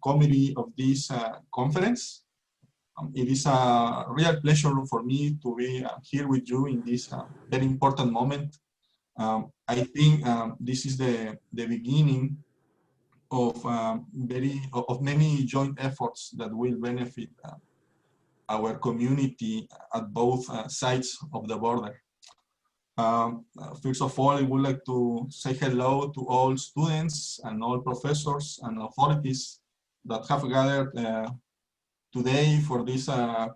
committee of this conference. It is a real pleasure for me to be here with you in this very important moment. I think this is the beginning of many joint efforts that will benefit our community at both sides of the border. First of all, I would like to say hello to all students and all professors and authorities that have gathered today for this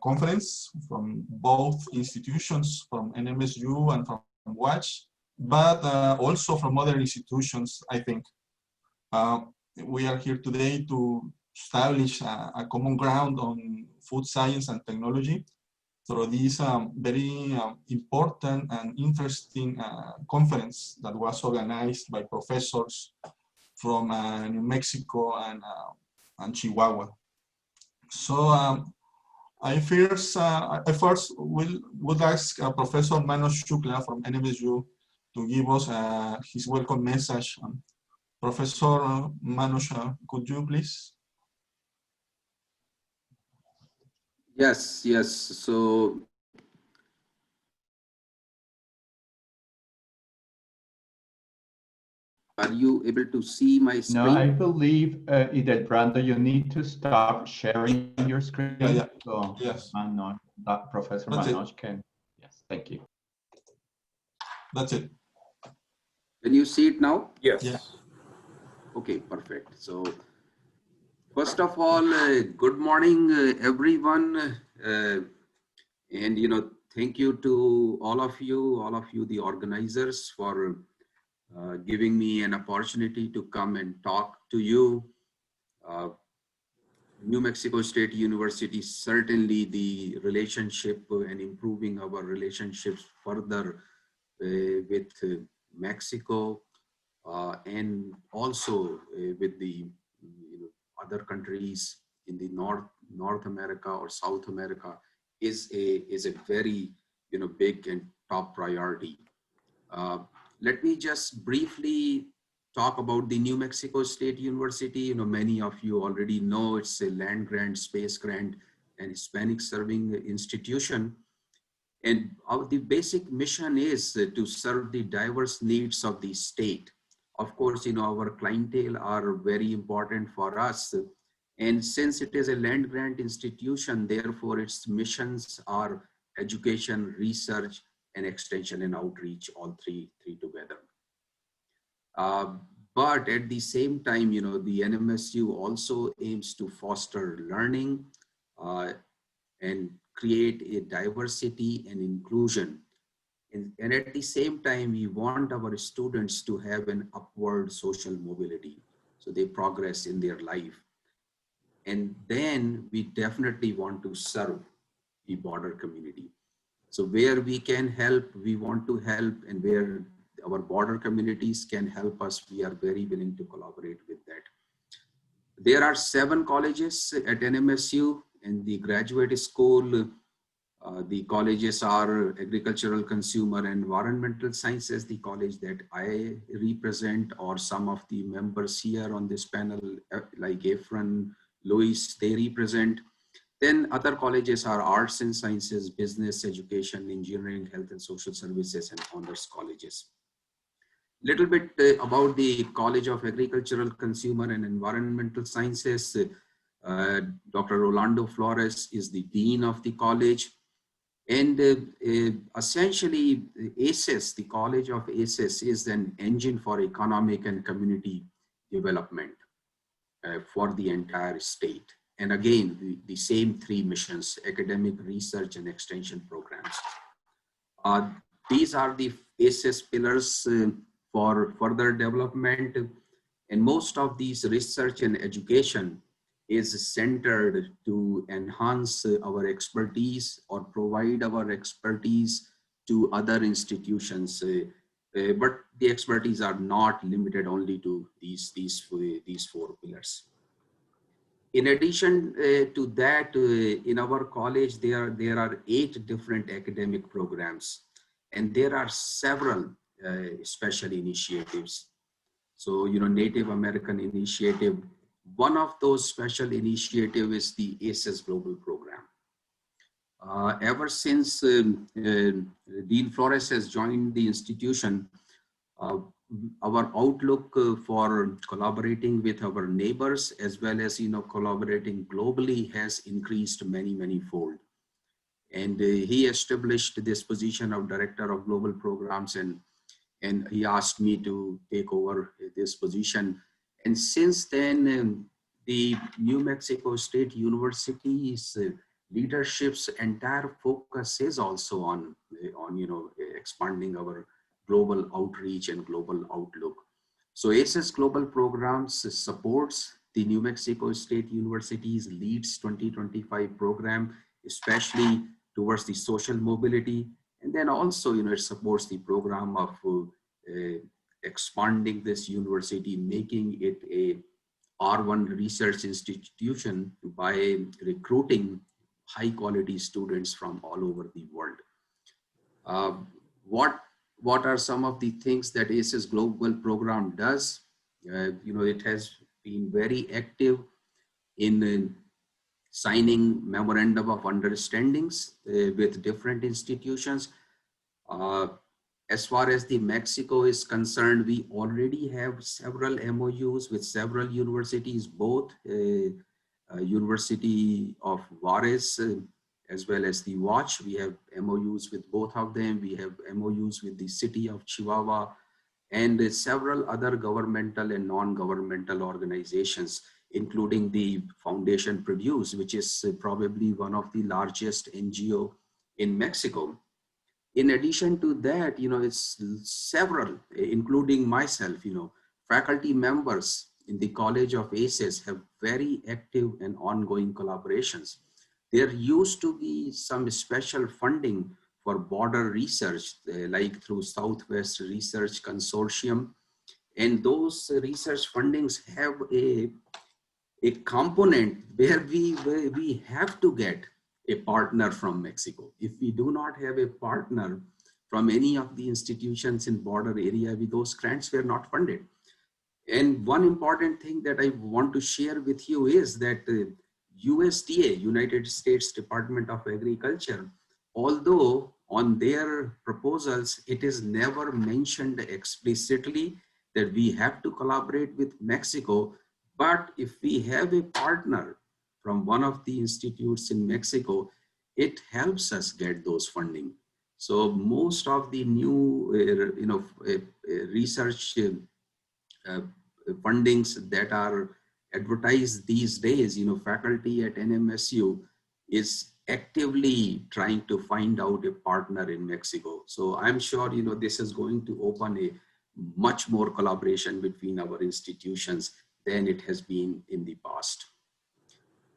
conference from both institutions, from NMSU and from UACH, but also from other institutions, I think. We are here today to establish a common ground on food science and technology through this very important and interesting conference that was organized by professors from New Mexico and Chihuahua. So I first would ask Professor Manoj Shukla from NMSU to give us his welcome message. Professor Manoj, could you please? Yes. So are you able to see my screen? No, I believe either Brando, you need to stop sharing your screen. Yeah. So yes. Manoj, Professor That's Manoj it. can. Yes, thank you. That's it. Can you see it now? Yes. Yeah. Okay, perfect. So first of all, good morning, everyone. And, thank you to all of you, the organizers, for giving me an opportunity to come and talk to you. New Mexico State University, certainly the relationship and improving our relationships further with Mexico and also with the other countries in the North America or South America is a very big and top priority. Let me just briefly talk about the New Mexico State University. Many of you already know it's a land grant, space grant, and Hispanic serving institution. And the basic mission is to serve the diverse needs of the state. Of course, our clientele are very important for us. And since it is a land grant institution, therefore its missions are education, research, and extension and outreach, all three together. But at the same time, the NMSU also aims to foster learning and create a diversity and inclusion. And at the same time, we want our students to have an upward social mobility, so they progress in their life. And then we definitely want to serve the border community. So where we can help, we want to help, and where our border communities can help us, we are very willing to collaborate with that. There are 7 colleges at NMSU in the graduate school. The colleges are Agricultural, Consumer, and Environmental Sciences, the college that I represent, or some of the members here on this panel, like Efren, Luis, they represent. Then other colleges are Arts and Sciences, Business, Education, Engineering, Health and Social Services, and Honors colleges. Little bit about the College of Agricultural, Consumer, and Environmental Sciences. Dr. Rolando Flores is the Dean of the college. And essentially, ACES, the College of ACES, is an engine for economic and community development for the entire state. And again, the same 3 missions: academic, research, and extension programs. These are the ACES pillars for further development. And most of these research and education is centered to enhance our expertise or provide our expertise to other institutions. But the expertise are not limited only to these 4 pillars. In addition to that, in our college, there are 8 different academic programs, and there are several special initiatives. So, Native American Initiative One of those special initiatives is the ACES Global Program. Ever since Dean Flores has joined the institution, our outlook for collaborating with our neighbors as well as collaborating globally has increased many fold. And he established this position of Director of Global Programs, and he asked me to take over this position. And since then, the New Mexico State University's leadership's entire focus is also on expanding our global outreach and global outlook. So ACES Global Programs supports the New Mexico State University's LEADS 2025 program, especially towards the social mobility. And then also, it supports the program of expanding this university, making it a R1 research institution by recruiting high quality students from all over the world. What are some of the things that ACES Global Program does? It has been very active in signing memorandum of understandings with different institutions. As far as the Mexico is concerned, we already have several MOUs with several universities, both University of Juarez as well as the UACH. We have MOUs with both of them. We have MOUs with the city of Chihuahua and several other governmental and non-governmental organizations, including the Foundation Produce, which is probably one of the largest NGO in Mexico. In addition to that, it's several, including myself, faculty members in the College of ACES have very active and ongoing collaborations. There used to be some special funding for border research, like through Southwest Research Consortium. And those research fundings have a component where we have to get a partner from Mexico. If we do not have a partner from any of the institutions in border area, those grants were not funded. And one important thing that I want to share with you is that USDA, United States Department of Agriculture, although on their proposals, it is never mentioned explicitly that we have to collaborate with Mexico, but if we have a partner from one of the institutes in Mexico, it helps us get those funding. So most of the new, research fundings that are advertised these days, faculty at NMSU is actively trying to find out a partner in Mexico. So I'm sure, this is going to open a much more collaboration between our institutions than it has been in the past.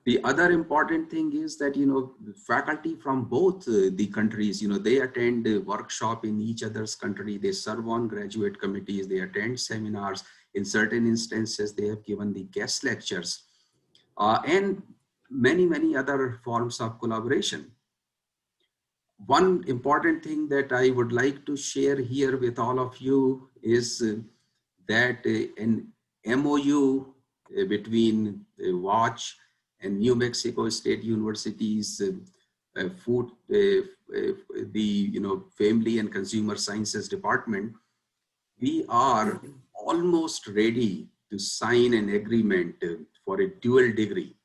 The other important thing is that, faculty from both the countries, they attend a workshop in each other's country, they serve on graduate committees, they attend seminars. In certain instances, they have given the guest lectures and many other forms of collaboration. One important thing that I would like to share here with all of you is that an MOU between UACH and New Mexico State University's Family and Consumer Sciences Department, we are almost ready to sign an agreement for a dual degree.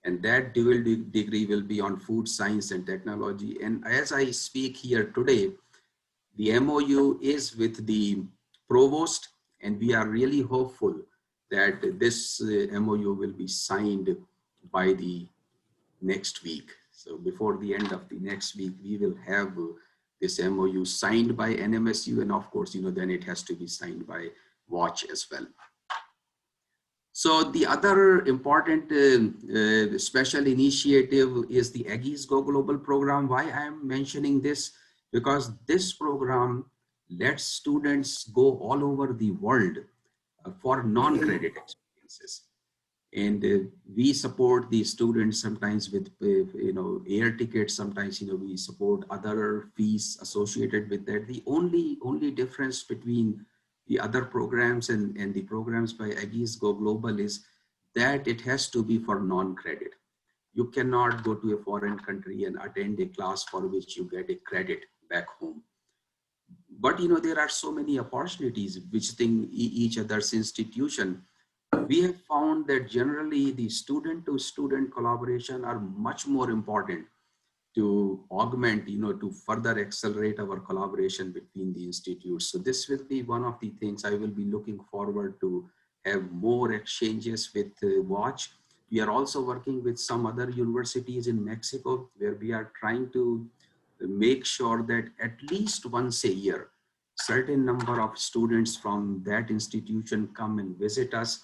And that dual degree will be on food science and technology. And as I speak here today, the MOU is with the provost, and we are really hopeful that this MOU will be signed by the next week. So before the end of the next week, we will have this MOU signed by NMSU, and of course, then it has to be signed by UACH as well. So the other important special initiative is the Aggies Go Global program. Why I am mentioning this? Because this program lets students go all over the world for non-credit experiences. And we support the students sometimes with, air tickets. Sometimes, we support other fees associated with that. The only difference between the other programs and the programs by Aggies Go Global is that it has to be for non-credit. You cannot go to a foreign country and attend a class for which you get a credit back home. But there are so many opportunities visiting each other's institution. We have found that generally the student-to-student collaboration are much more important to augment, to further accelerate our collaboration between the institutes. So this will be one of the things I will be looking forward to have more exchanges with UACH. We are also working with some other universities in Mexico where we are trying to make sure that at least once a year, certain number of students from that institution come and visit us.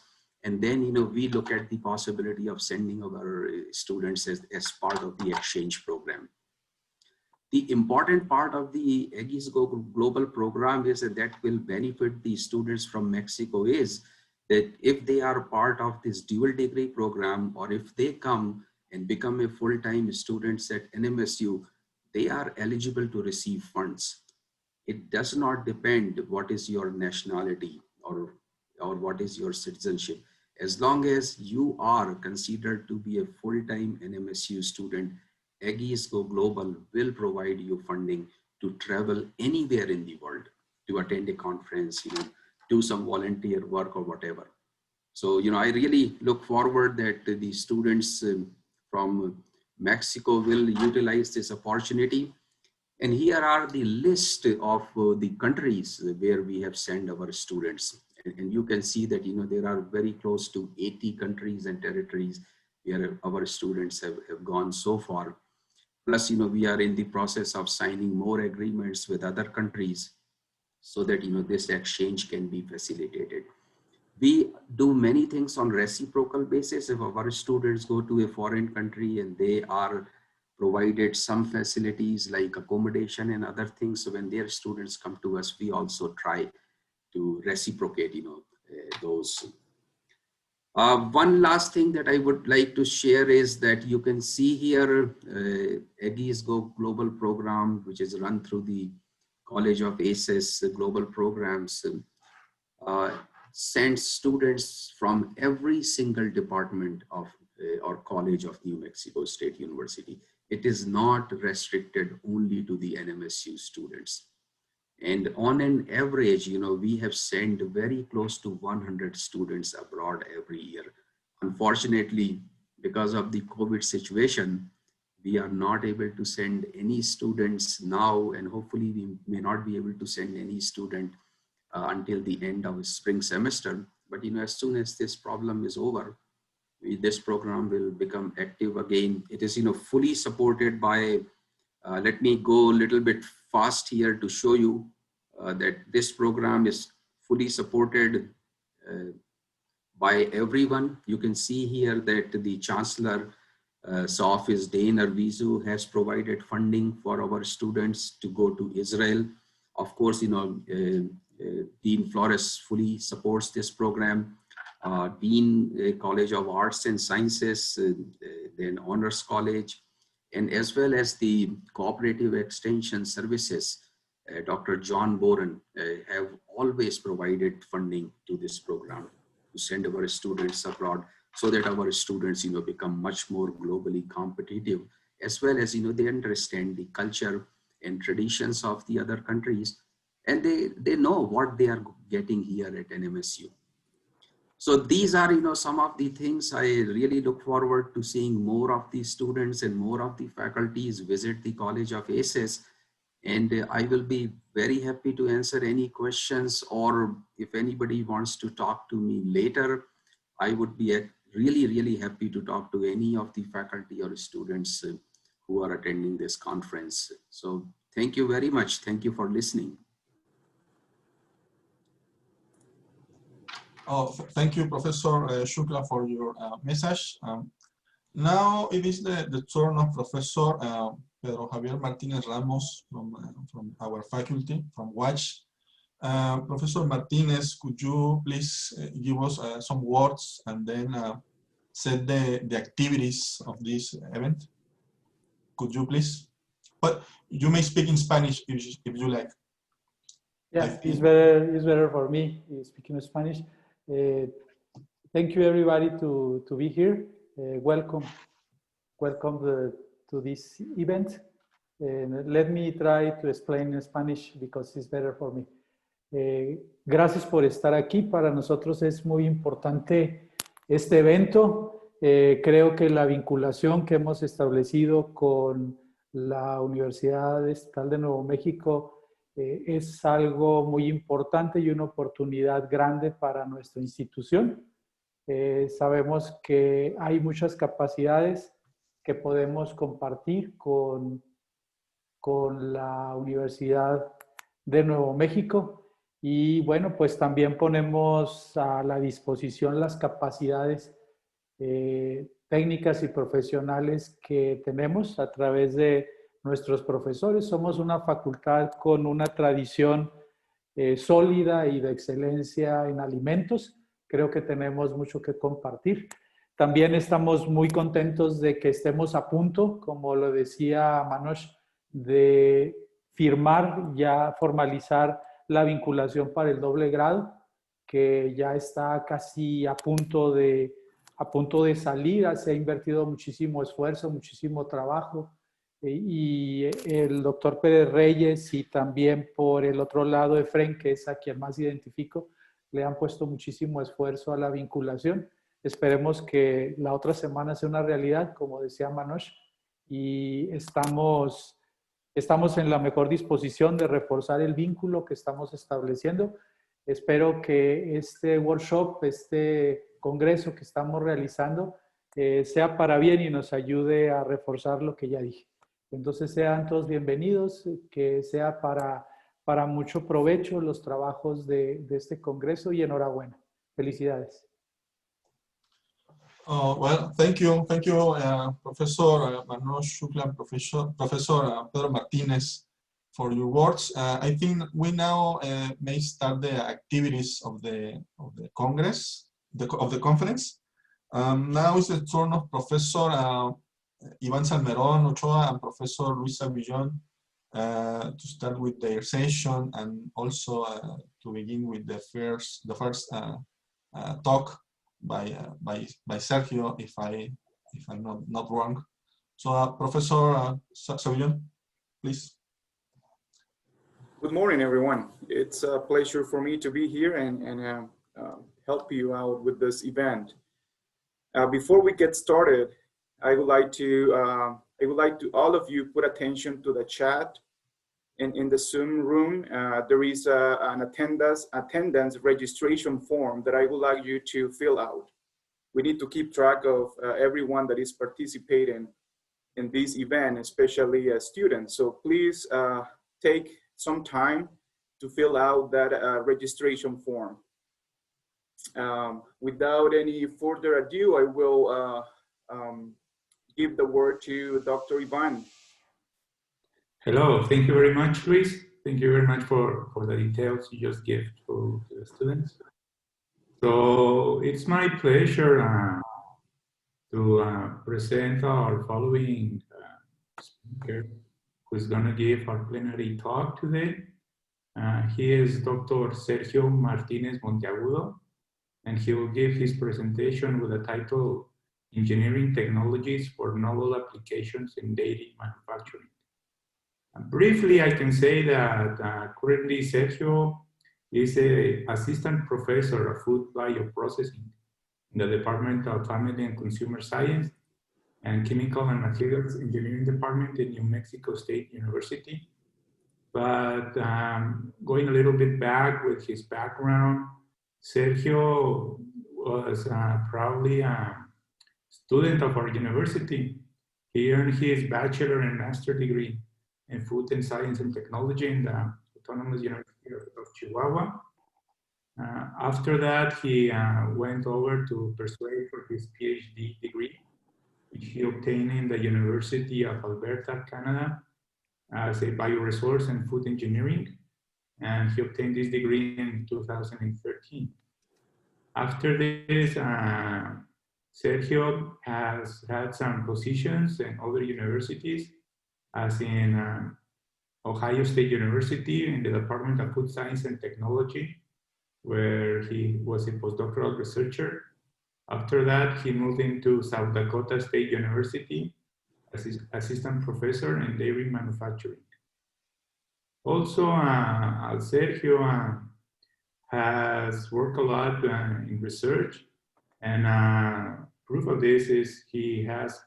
And then, we look at the possibility of sending our students as part of the exchange program. The important part of the Aegis Global program is that will benefit the students from Mexico is that if they are part of this dual degree program, or if they come and become a full-time students at NMSU, they are eligible to receive funds. It does not depend what is your nationality or what is your citizenship. As long as you are considered to be a full-time NMSU student, Aegis Go Global will provide you funding to travel anywhere in the world, to attend a conference, do some volunteer work or whatever. So, I really look forward that the students from Mexico will utilize this opportunity. And here are the list of the countries where we have sent our students. And you can see that, there are very close to 80 countries and territories where our students have gone so far. Plus, we are in the process of signing more agreements with other countries so that, this exchange can be facilitated. We do many things on reciprocal basis. If our students go to a foreign country and they are provided some facilities like accommodation and other things, so when their students come to us, we also try to reciprocate, those. One last thing that I would like to share is that you can see here Aegis Go Global program, which is run through the College of ACES Global Programs, sends students from every single department of or college of New Mexico State University. It is not restricted only to the NMSU students. And on an average, we have sent very close to 100 students abroad every year. Unfortunately, because of the COVID situation, we are not able to send any students now, and hopefully we may not be able to send any student until the end of the spring semester. But as soon as this problem is over, this program will become active again. It is fully supported by, let me go a little bit fast here to show you that this program is fully supported by everyone. You can see here that the Chancellor office, Dane Arvizu, has provided funding for our students to go to Israel. Of course, Dean Flores fully supports this program. Dean College of Arts and Sciences, then Honors College, and as well as the Cooperative Extension Services, Dr. John Boren have always provided funding to this program to send our students abroad so that our students, become much more globally competitive, as well as, they understand the culture and traditions of the other countries, and they know what they are getting here at NMSU. So these are, some of the things I really look forward to seeing more of the students and more of the faculties visit the College of ACES. And I will be very happy to answer any questions, or if anybody wants to talk to me later, I would be really, really happy to talk to any of the faculty or students who are attending this conference. So thank you very much. Thank you for listening. Oh, thank you, Professor Shukla, for your message. Now it is the turn of Professor Pedro Javier Martinez Ramos from our faculty, from UACH. Professor Martinez, could you please give us some words and then set the activities of this event? Could you please? But you may speak in Spanish if you like. Yeah, it's better for me speaking Spanish. Thank you everybody to be here. Welcome to this event. Let me try to explain in Spanish because it's better for me. Gracias por estar aquí. Para nosotros es muy importante este evento. Creo que la vinculación que hemos establecido con la Universidad Estatal de Nuevo México es algo muy importante y una oportunidad grande para nuestra institución. Sabemos que hay muchas capacidades que podemos compartir con la Universidad de Nuevo México y bueno, pues también ponemos a la disposición las capacidades técnicas y profesionales que tenemos a través de nuestros profesores. Somos una facultad con una tradición sólida y de excelencia en alimentos. Creo que tenemos mucho que compartir. También estamos muy contentos de que estemos a punto, como lo decía Manoj, de firmar, ya formalizar la vinculación para el doble grado, que ya está casi a punto de salir. Se ha invertido muchísimo esfuerzo, muchísimo trabajo. Y el doctor Pérez Reyes y también por el otro lado Efren, que es a quien más identifico, le han puesto muchísimo esfuerzo a la vinculación. Esperemos que la otra semana sea una realidad, como decía Manoj, y estamos en la mejor disposición de reforzar el vínculo que estamos estableciendo. Espero que este workshop, este congreso que estamos realizando, sea para bien y nos ayude a reforzar lo que ya dije. Entonces sean todos bienvenidos, que sea para mucho provecho los trabajos de este congreso y enhorabuena. Felicidades. Well, thank you, Professor Manoj, Shukla, and Professor Pedro Martinez for your words. I think we now may start the activities of the Congress, of the conference. Now is the turn of Professor Iván Salmerón Ochoa and Professor Luisa Villon to start with their session and also to begin with the first talk by Sergio, if I'm not wrong. So Professor Savillon, please. Good morning, everyone. It's a pleasure for me to be here and help you out with this event. Before we get started, I would like to all of you put attention to the chat. In the Zoom room, there is an attendance registration form that I would like you to fill out. We need to keep track of everyone that is participating in this event, especially students. So please take some time to fill out that registration form. Without any further ado, I will give the word to Dr. Iván. Hello, thank you very much, Luis. Thank you very much for the details you just gave to the students. So it's my pleasure to present our following speaker who is going to give our plenary talk today. He is Dr. Sergio Martínez-Monteagudo, and he will give his presentation with the title Engineering Technologies for Novel Applications in Dairy Manufacturing. Briefly, I can say that currently Sergio is an assistant professor of food bioprocessing in the Department of Family and Consumer Science and Chemical and Materials Engineering Department in New Mexico State University. But going a little bit back with his background, Sergio was probably a student of our university. He earned his bachelor and master degree in Food and Science and Technology in the Autonomous University of Chihuahua. After that, he went over to pursue for his PhD degree, which he obtained in the University of Alberta, Canada, as a bioresource and food engineering. And he obtained this degree in 2013. After this, Sergio has had some positions in other universities, as in Ohio State University in the Department of Food Science and Technology, where he was a postdoctoral researcher, After that, he moved into South Dakota State University as assistant professor in dairy manufacturing. Also, Sergio has worked a lot in research, and proof of this is he has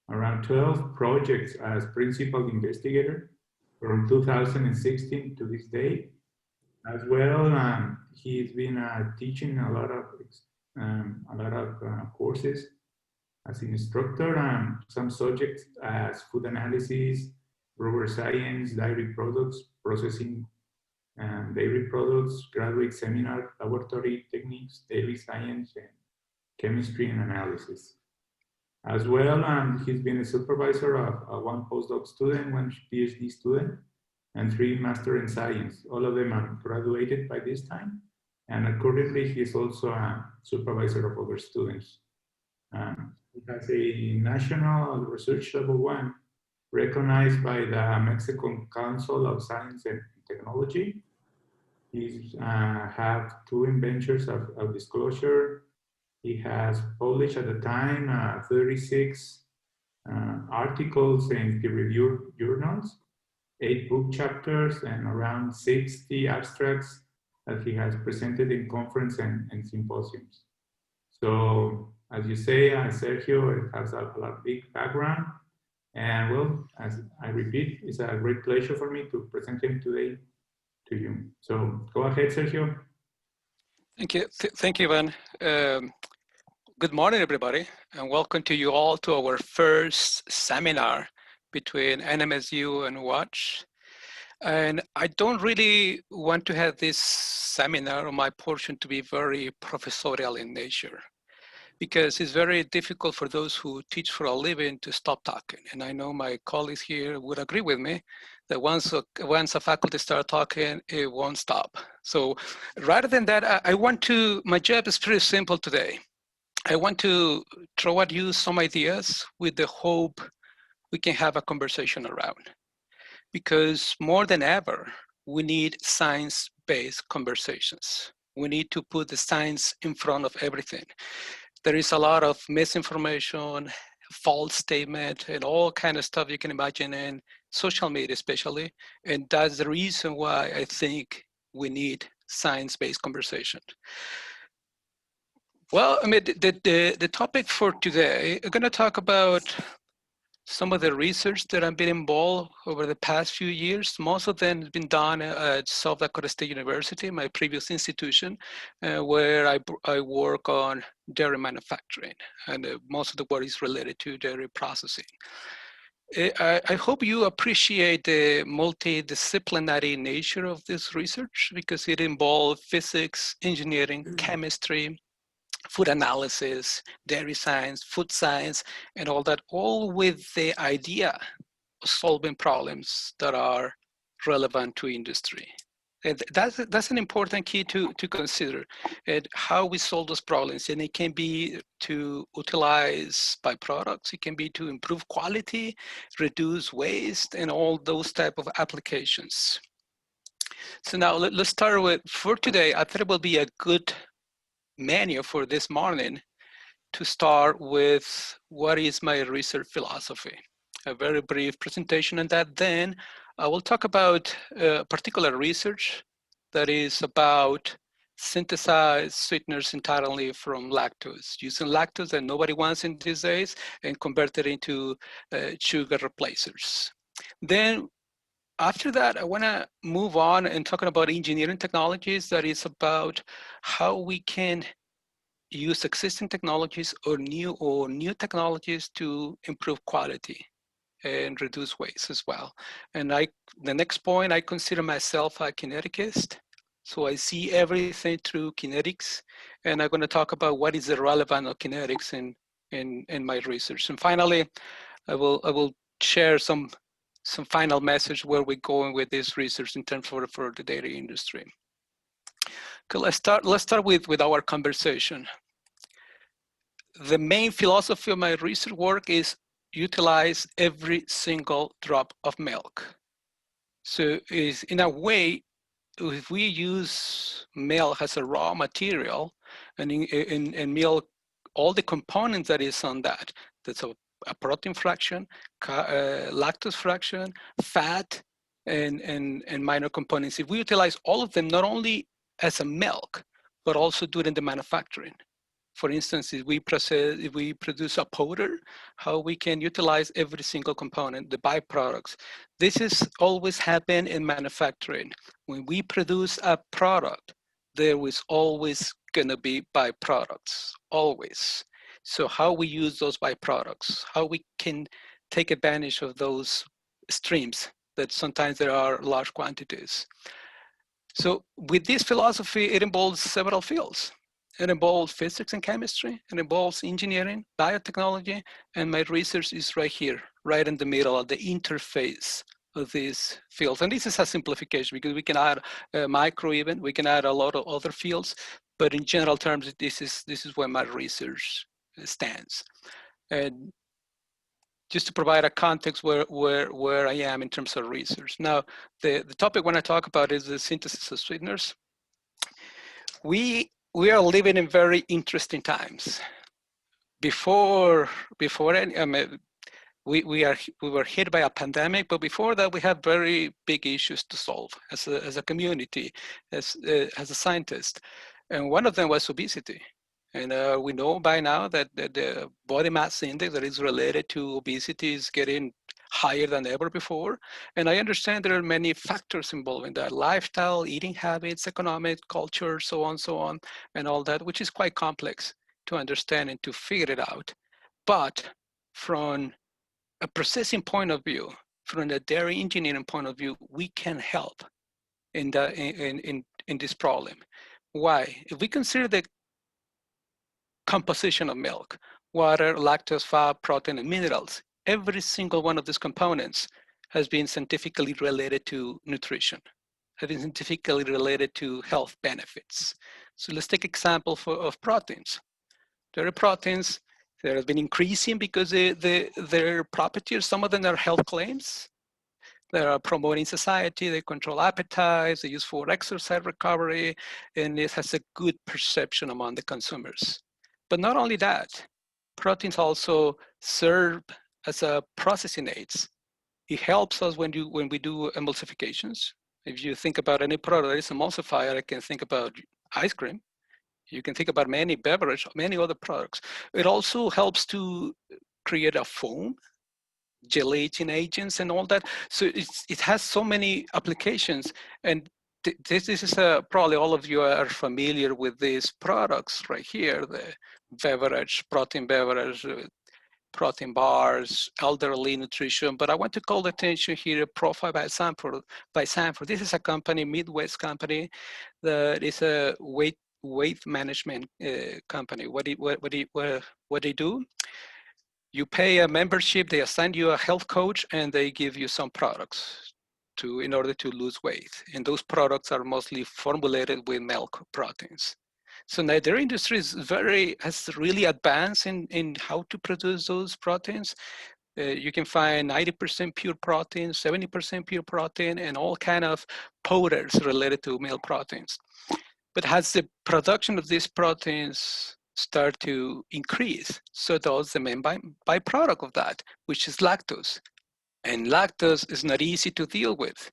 around 12 projects as principal investigator from 2016 to this day. As well, he's been teaching a lot of courses as an instructor, some subjects as food analysis, brewer science, dairy products, processing dairy products, graduate seminar, laboratory techniques, dairy science, and chemistry and analysis. As well, he's been a supervisor of one postdoc student, one PhD student, and 3 master in science. All of them are graduated by this time. And currently, he's also a supervisor of other students. He has a national research level 1 recognized by the Mexican Council of Science and Technology. He's have 2 inventions of disclosure. He has published at the time 36 articles in peer-reviewed journals, 8 book chapters, and around 60 abstracts that he has presented in conference and symposiums. So, as you say, Sergio has a big background. And well, as I repeat, it's a great pleasure for me to present him today to you. So go ahead, Sergio. Thank you. Thank you, Ivan. Good morning, everybody, and welcome to you all to our first seminar between NMSU and UACH. And I don't really want to have this seminar or my portion to be very professorial in nature, because it's very difficult for those who teach for a living to stop talking. And I know my colleagues here would agree with me that once a faculty start talking, it won't stop. So rather than that, my job is pretty simple today. I want to throw at you some ideas with the hope we can have a conversation around. Because more than ever, we need science-based conversations. We need to put the science in front of everything. There is a lot of misinformation, false statement, and all kind of stuff you can imagine in social media especially. And that's the reason why I think we need science-based conversation. Well, I mean, the topic for today, I'm gonna talk about some of the research that I've been involved over the past few years. Most of them has been done at South Dakota State University, my previous institution, where I work on dairy manufacturing, and most of the work is related to dairy processing. I hope you appreciate the multidisciplinary nature of this research, because it involves physics, engineering, chemistry, food analysis, dairy science, food science, and all that, all with the idea of solving problems that are relevant to industry. And that's an important key to consider, and how we solve those problems. And it can be to utilize byproducts, it can be to improve quality, reduce waste, and all those type of applications. So now let's start with, for today, I thought it will be a good menu for this morning to start with what is my research philosophy. A very brief presentation on that. Then I will talk about particular research that is about synthesized sweeteners entirely from lactose, using lactose that nobody wants in these days and convert it into sugar replacers. Then after that, I want to move on and talking about engineering technologies. That is about how we can use existing technologies or new technologies to improve quality and reduce waste as well. And the next point, I consider myself a kineticist. So I see everything through kinetics, and I'm going to talk about what is the relevance of kinetics in my research. And finally, I will share some final message where we're going with this research in terms for the dairy industry. Okay, let's start with our conversation. The main philosophy of my research work is utilize every single drop of milk. So is in a way, if we use milk as a raw material, and milk all the components that is on that. That's a protein fraction, lactose fraction, fat, and minor components. If we utilize all of them, not only as a milk, but also during the manufacturing. For instance, if we produce a powder, how we can utilize every single component, the byproducts. This is always happen in manufacturing. When we produce a product, there is always gonna be byproducts, always. So how we use those byproducts, how we can take advantage of those streams that sometimes there are large quantities. So with this philosophy, it involves several fields. It involves physics and chemistry, it involves engineering, biotechnology, and my research is right here, right in the middle of the interface of these fields. And this is a simplification because we can add micro even, we can add a lot of other fields, but in general terms, this is where my research stands. And just to provide a context where I am in terms of research. Now, the topic when I talk about is the synthesis of sweeteners. We are living in very interesting times. Before any, I mean, we were hit by a pandemic, but before that we had very big issues to solve as a community, as a scientist, and one of them was obesity. And we know by now that the body mass index that is related to obesity is getting higher than ever before. And I understand there are many factors involved in that: lifestyle, eating habits, economic, culture, so on, and all that, which is quite complex to understand and to figure it out. But from a processing point of view, from a dairy engineering point of view, we can help in this problem. Why? If we consider the composition of milk, water, lactose, fat, protein, and minerals, every single one of these components has been scientifically related to nutrition, has been scientifically related to health benefits. So let's take example of proteins. Dairy proteins, they have been increasing because their properties, some of them are health claims. They are promoting satiety, they control appetite, they use for exercise recovery, and it has a good perception among the consumers. But not only that, proteins also serve as a processing aids. It helps us when we do emulsifications. If you think about any product that is emulsifier, I can think about ice cream. You can think about many beverages, many other products. It also helps to create a foam, gelatin agents and all that. So it has so many applications. And this is probably all of you are familiar with these products right here, the protein beverage, protein bars, elderly nutrition. But I want to call the attention here, Profile by Sanford. This is a company, Midwest company, that is a weight management company. What they do? You pay a membership, they assign you a health coach, and they give you some products in order to lose weight. And those products are mostly formulated with milk proteins. So now their industry has really advanced in how to produce those proteins. You can find 90% pure protein, 70% pure protein, and all kind of powders related to milk proteins. But as the production of these proteins start to increase, so does the main byproduct of that, which is lactose. And lactose is not easy to deal with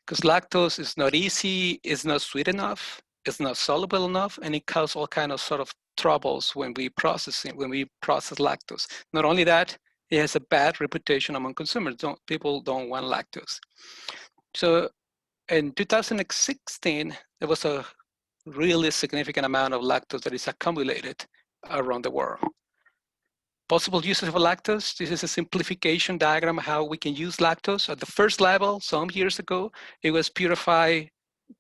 because lactose is not easy, it's not sweet enough, it's not soluble enough, and it causes all kind of sort of troubles when we process lactose. Not only that, it has a bad reputation among consumers. People don't want lactose. So in 2016, there was a really significant amount of lactose that is accumulated around the world. Possible uses of lactose. This is a simplification diagram of how we can use lactose. At the first level, some years ago, it was purified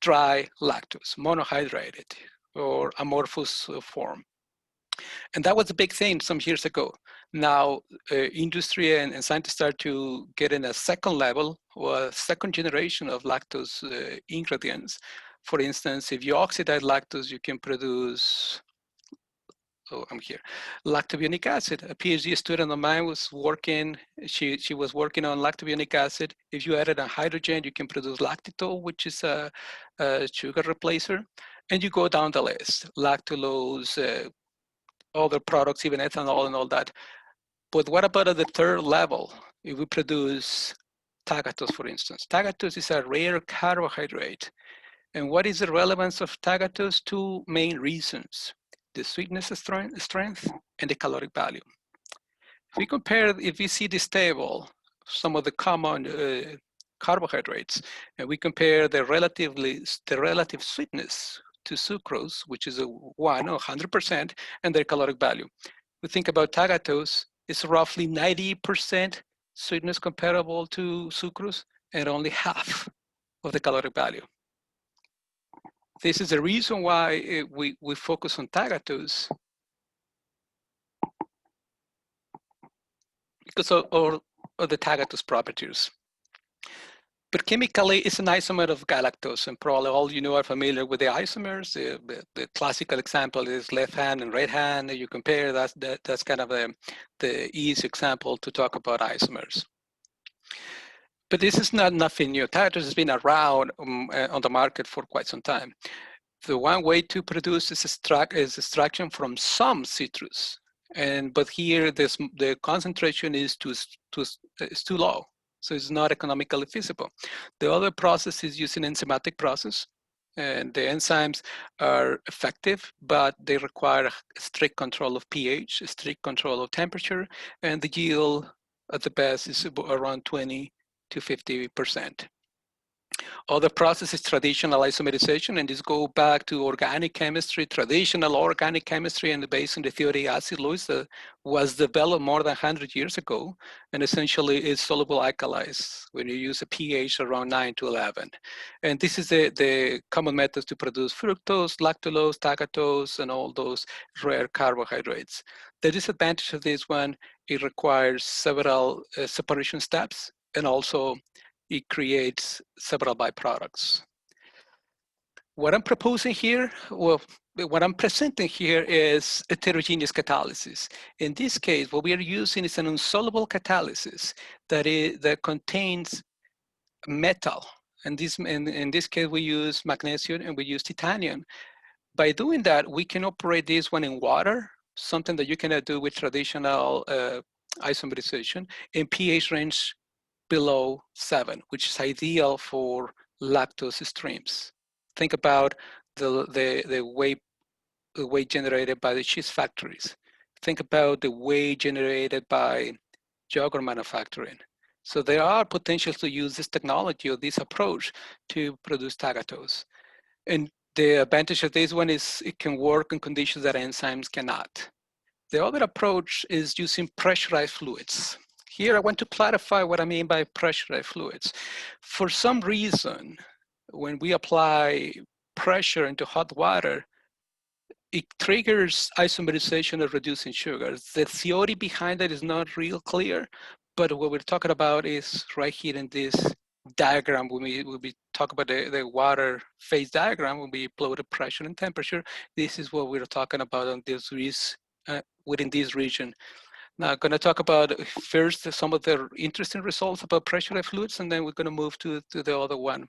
dry lactose, monohydrated or amorphous form. And that was a big thing some years ago. Now, industry and scientists start to get in a second level or a second generation of lactose ingredients. For instance, if you oxidize lactose, you can produce, lactobionic acid. A PhD student of mine was working, she was working on lactobionic acid. If you added a hydrogen, you can produce lactitol, which is a sugar replacer. And you go down the list, lactulose, other products, even ethanol and all that. But what about at the third level? If we produce tagatose, for instance. Tagatose is a rare carbohydrate. And what is the relevance of tagatose? Two main reasons: the sweetness strength and the caloric value. If we compare, if we see this table, some of the common carbohydrates, and we compare the relative sweetness to sucrose, which is a 1 or 100%, and their caloric value. We think about tagatose, it's roughly 90% sweetness comparable to sucrose and only half of the caloric value. This is the reason why we focus on tagatose, because of the tagatose properties. But chemically, it's an isomer of galactose, and probably all you know are familiar with the isomers. The classical example is left hand and right hand. You compare, that's kind of the easy example to talk about isomers. But this is nothing new. Tagatose has been around on the market for quite some time. The one way to produce is extraction from some citrus, but here the concentration is too low. So it's not economically feasible. The other process is using enzymatic process, and the enzymes are effective, but they require strict control of pH, strict control of temperature, and the yield at the best is around 20 to 50%. Other process is traditional isomerization, and this go back to organic chemistry, traditional organic chemistry, and based on the theory of acid Lewis that was developed more than 100 years ago, and essentially is soluble alkalis when you use a pH around 9 to 11. And this is the common methods to produce fructose, lactulose, tagatose, and all those rare carbohydrates. The disadvantage of this one, it requires several separation steps, and also it creates several byproducts. What I'm proposing here, well, what I'm presenting here is heterogeneous catalysis. In this case, what we are using is an insoluble catalysis that contains metal. And in this case, we use magnesium and we use titanium. By doing that, we can operate this one in water, something that you cannot do with traditional isomerization, in pH range below 7, which is ideal for lactose streams. Think about the weight generated by the cheese factories. Think about the weight generated by yogurt manufacturing. So there are potentials to use this technology or this approach to produce tagatose. And the advantage of this one is it can work in conditions that enzymes cannot. The other approach is using pressurized fluids. Here, I want to clarify what I mean by pressurized fluids. For some reason, when we apply pressure into hot water, it triggers isomerization of reducing sugars. The theory behind it is not real clear, but what we're talking about is right here in this diagram. When we talk about the water phase diagram, when we plot the pressure and temperature, this is what we're talking about on this within this region. Now, I'm going to talk about first some of the interesting results about pressurized fluids, and then we're going to move to the other one.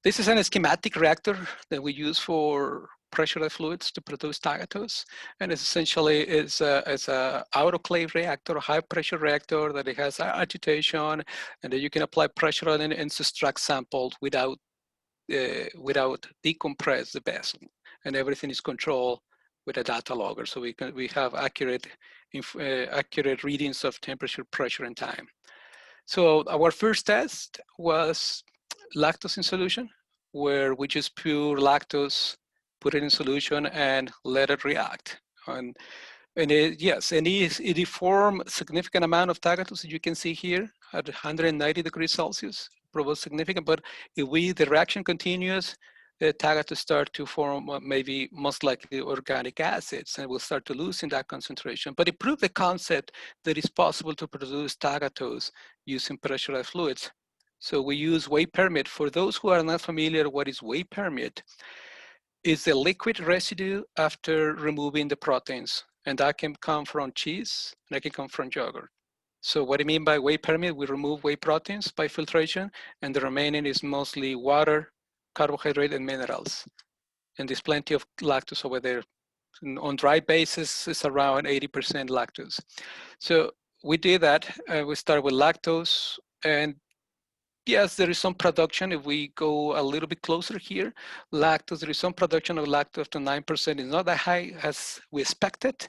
This is an schematic reactor that we use for pressurized fluids to produce tagatose, and it's essentially is a autoclave reactor, a high pressure reactor that it has agitation, and then you can apply pressure on it and extract samples without decompress the vessel, and everything is controlled with a data logger, so we have accurate readings of temperature, pressure, and time. So our first test was lactose in solution, where we just pure lactose, put it in solution, and let it react. And it formed a significant amount of tagatose, as you can see here, at 190 degrees Celsius, probably significant. But if the reaction continues, the tagatose start to form maybe most likely organic acids, and we'll start to lose in that concentration. But it proved the concept that it's possible to produce tagatose using pressurized fluids. So we use weight permeate. For those who are not familiar, what is weight permeate? It's the liquid residue after removing the proteins, and that can come from cheese, and that can come from yogurt. So what I mean by weight permeate, we remove whey proteins by filtration, and the remaining is mostly water, carbohydrate, and minerals. And there's plenty of lactose over there On dry basis, it's around 80% lactose. So we did that. We started with lactose, and yes, there is some production. If we go a little bit closer here, lactose, there is some production of lactose to 9%. It's not that high as we expected.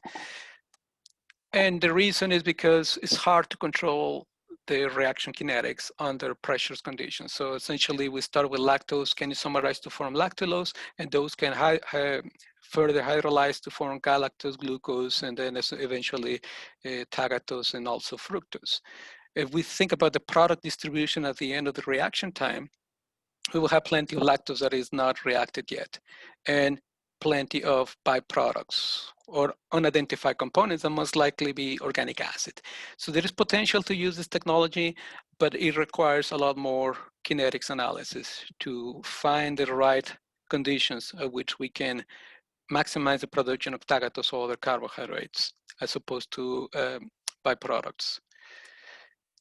And the reason is because it's hard to control the reaction kinetics under pressure conditions. So essentially, we start with lactose, can isomerize to form lactulose, and those can further hydrolyze to form galactose, glucose, and then eventually tagatose and also fructose. If we think about the product distribution at the end of the reaction time, we will have plenty of lactose that is not reacted yet, and plenty of byproducts or unidentified components that must likely be organic acid. So there is potential to use this technology, but it requires a lot more kinetics analysis to find the right conditions at which we can maximize the production of tagatose or other carbohydrates as opposed to byproducts.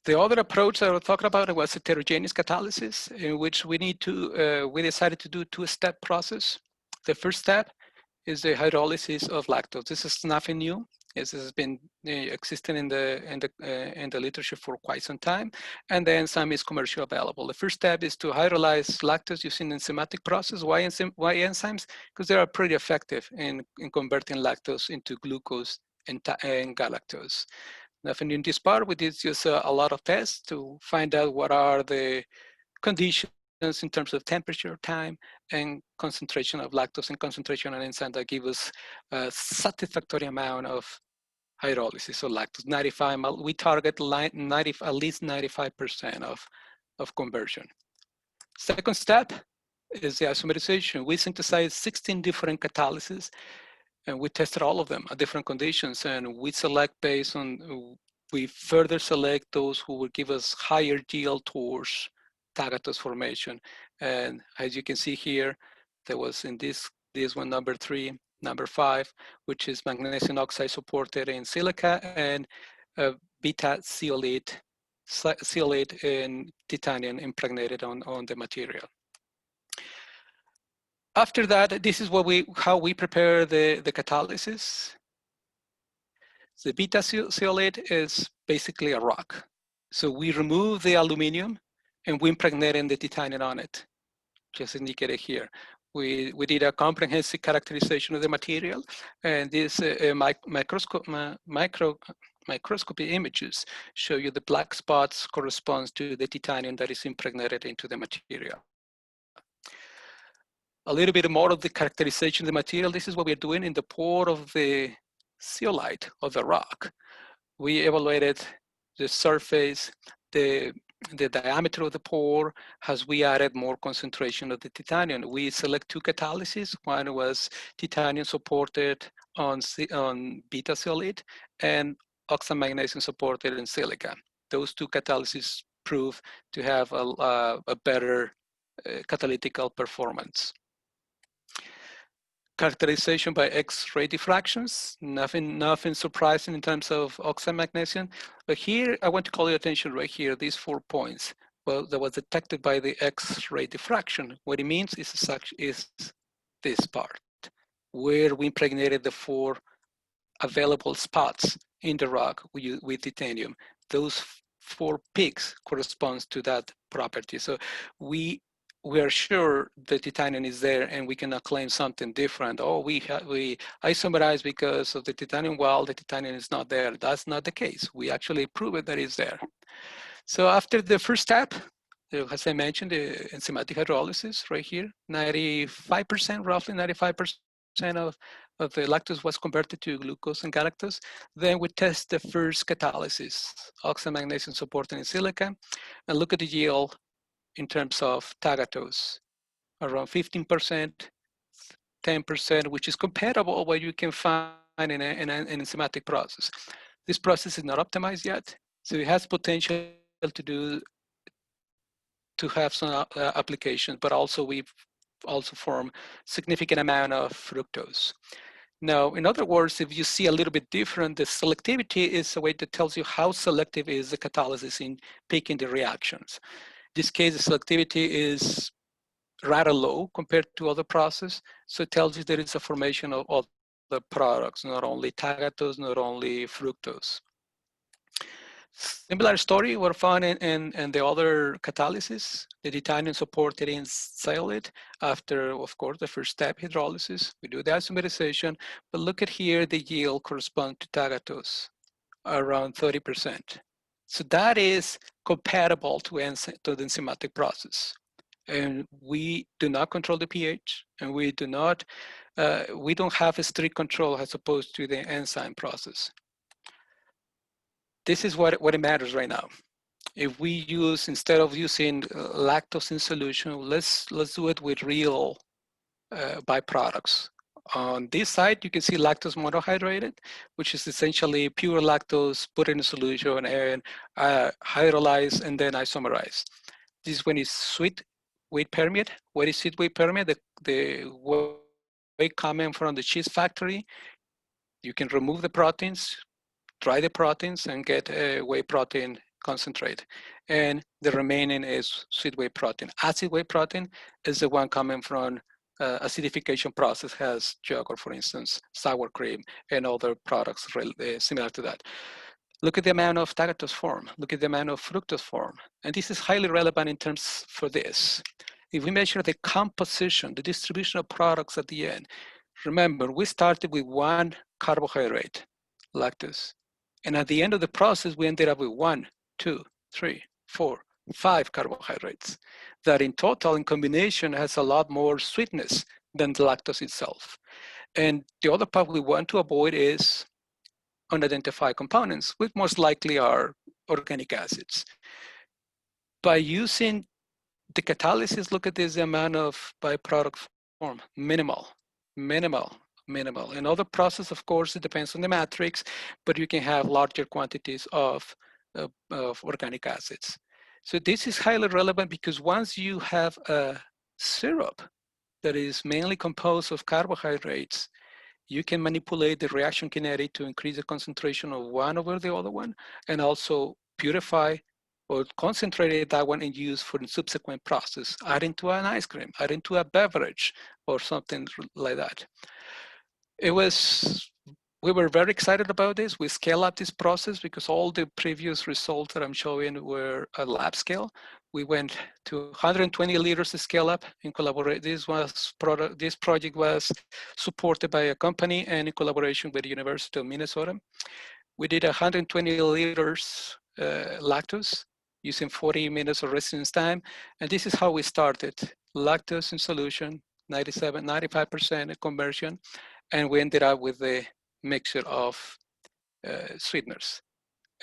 The other approach that I was talking about was heterogeneous catalysis, in which we decided to do a two-step process. The first step is the hydrolysis of lactose. This is nothing new. This has been existing in the literature for quite some time, and the enzyme is commercially available. The first step is to hydrolyze lactose using an enzymatic process. Why enzymes? Because they are pretty effective in converting lactose into glucose and galactose. Nothing in this part. We did just a lot of tests to find out what are the conditions in terms of temperature, time, and concentration of lactose and concentration of enzyme that give us a satisfactory amount of hydrolysis of lactose. 95. We target at least 95% of conversion. Second step is the isomerization. We synthesized 16 different catalyses, and we tested all of them at different conditions, and we we further select those who will give us higher yield towards tagatose formation. And as you can see here, there was in this one, number 3, number 5, which is magnesium oxide supported in silica, and beta ceolate and titanium impregnated on the material. After that, this is how we prepare the catalysis. The beta ceolate is basically a rock. So we remove the aluminum and we impregnate the titanium on it, just indicated here. We did a comprehensive characterization of the material, and these microscopy images show you the black spots corresponds to the titanium that is impregnated into the material. A little bit more of the characterization of the material. This is what we're doing in the pore of the zeolite, of the rock. We evaluated the surface, the diameter of the pore, as we added more concentration of the titanium. We select 2 catalyses. One was titanium supported on beta ceolate, and oxamagnesium supported in silica. Those 2 catalyses prove to have a better catalytical performance. Characterization by X-ray diffractions, nothing surprising in terms of oxamagnesium. But here, I want to call your attention right here, these 4 points. Well, that was detected by the X-ray diffraction. What it means is this part, where we impregnated the 4 available spots in the rock with titanium. Those 4 peaks corresponds to that property. So we are sure the titanium is there, and we cannot claim something different. Oh, we isomerize because of the titanium. Well, the titanium is not there. That's not the case. We actually prove it that it's there. So after the first step, as I mentioned, the enzymatic hydrolysis right here, 95%, roughly 95% of the lactose was converted to glucose and galactose. Then we test the first catalysis, oxamagnesium supported in silica, and look at the yield in terms of tagatose, around 15%, 10%, which is comparable to what you can find in an enzymatic process. This process is not optimized yet, so it has potential to have some applications, but also we've also form significant amount of fructose. Now, in other words, if you see a little bit different, the selectivity is a way that tells you how selective is the catalysis in picking the reactions. In this case, the selectivity is rather low compared to other processes, so it tells you there is a formation of other products, not only tagatose, not only fructose. Similar story were found in the other catalysis. The titanium supported in silate after, of course, the first step hydrolysis. We do the isomerization, but look at here, the yield corresponds to tagatose, around 30%. So that is compatible to the enzymatic process. And we do not control the pH, and we don't have a strict control as opposed to the enzyme process. This is what it matters right now. If we use, instead of using lactose in solution, let's do it with real byproducts. On this side, you can see lactose monohydrated, which is essentially pure lactose put in a solution and hydrolyzed and then isomerized. This one is sweet weight permeate. What is sweet weight permeate? The weight coming from the cheese factory. You can remove the proteins, dry the proteins, and get a whey protein concentrate. And the remaining is sweet whey protein. Acid whey protein is the one coming from acidification process, has yogurt, for instance, sour cream, and other products similar to that. Look at the amount of tagatose form. Look at the amount of fructose form. And this is highly relevant in terms for this. If we measure the composition, the distribution of products at the end, remember, we started with one carbohydrate, lactose. And at the end of the process, we ended up with 1, 2, 3, 4, 5 carbohydrates that in total, in combination, has a lot more sweetness than the lactose itself. And the other part we want to avoid is unidentified components, which most likely are organic acids. By using the catalysis, look at this, the amount of byproduct form, minimal. Another process, of course, it depends on the matrix, but you can have larger quantities of organic acids. So this is highly relevant because once you have a syrup that is mainly composed of carbohydrates, you can manipulate the reaction kinetic to increase the concentration of one over the other one, and also purify or concentrate that one and use for the subsequent process, adding to an ice cream, adding to a beverage, or something like that. We were very excited about this. We scale up this process because all the previous results that I'm showing were at lab scale. We went to 120 liters to scale up in collaboration. This project was supported by a company and in collaboration with the University of Minnesota. We did 120 liters lactose using 40 minutes of residence time. And this is how we started. Lactose in solution, 95% conversion. And we ended up with a mixture of sweeteners.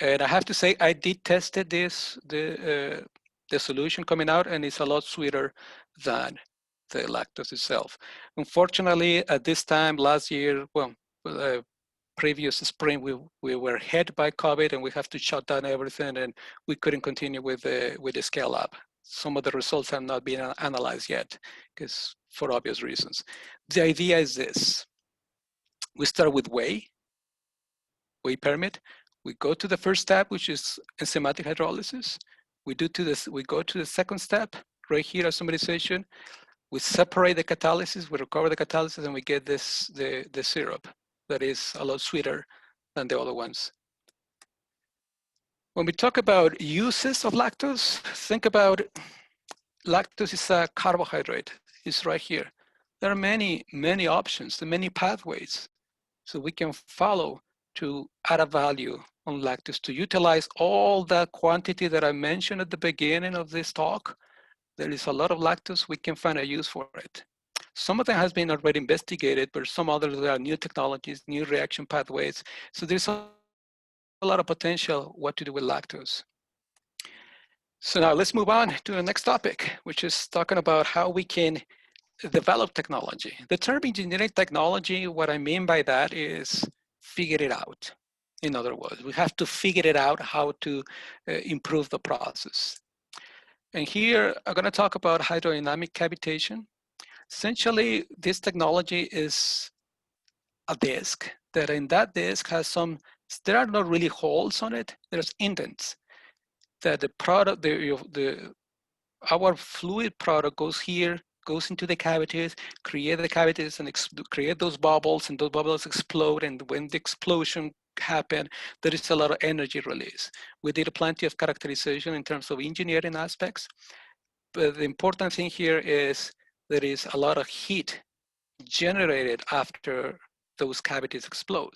And I have to say, I did tested the solution coming out, and it's a lot sweeter than the lactose itself. Unfortunately, at this time last year, previous spring, we were hit by COVID, and we have to shut down everything, and we couldn't continue with the scale up. Some of the results have not been analyzed yet, because for obvious reasons. The idea is this. We start with whey permit. We go to the first step, which is enzymatic hydrolysis. We go to the second step, right here, isomerization. We separate the catalysis, we recover the catalysis, and we get the syrup that is a lot sweeter than the other ones. When we talk about uses of lactose, think about lactose is a carbohydrate. It's right here. There are many options, many pathways. So we can follow to add a value on lactose to utilize all that quantity that I mentioned at the beginning of this talk. There is a lot of lactose, we can find a use for it. Some of them has been already investigated, but some others, there are new technologies, new reaction pathways. So there's a lot of potential what to do with lactose. So now let's move on to the next topic, which is talking about how we can develop technology. The term engineering technology, what I mean by that is figure it out. In other words, we have to figure it out how to improve the process. And here I'm going to talk about hydrodynamic cavitation. Essentially, this technology is a disc that in that disc has there are not really holes on it, there's indents that the product, our fluid product goes here goes into the cavities, create the cavities and create those bubbles, and those bubbles explode. And when the explosion happens, there is a lot of energy release. We did plenty of characterization in terms of engineering aspects. But the important thing here is there is a lot of heat generated after those cavities explode.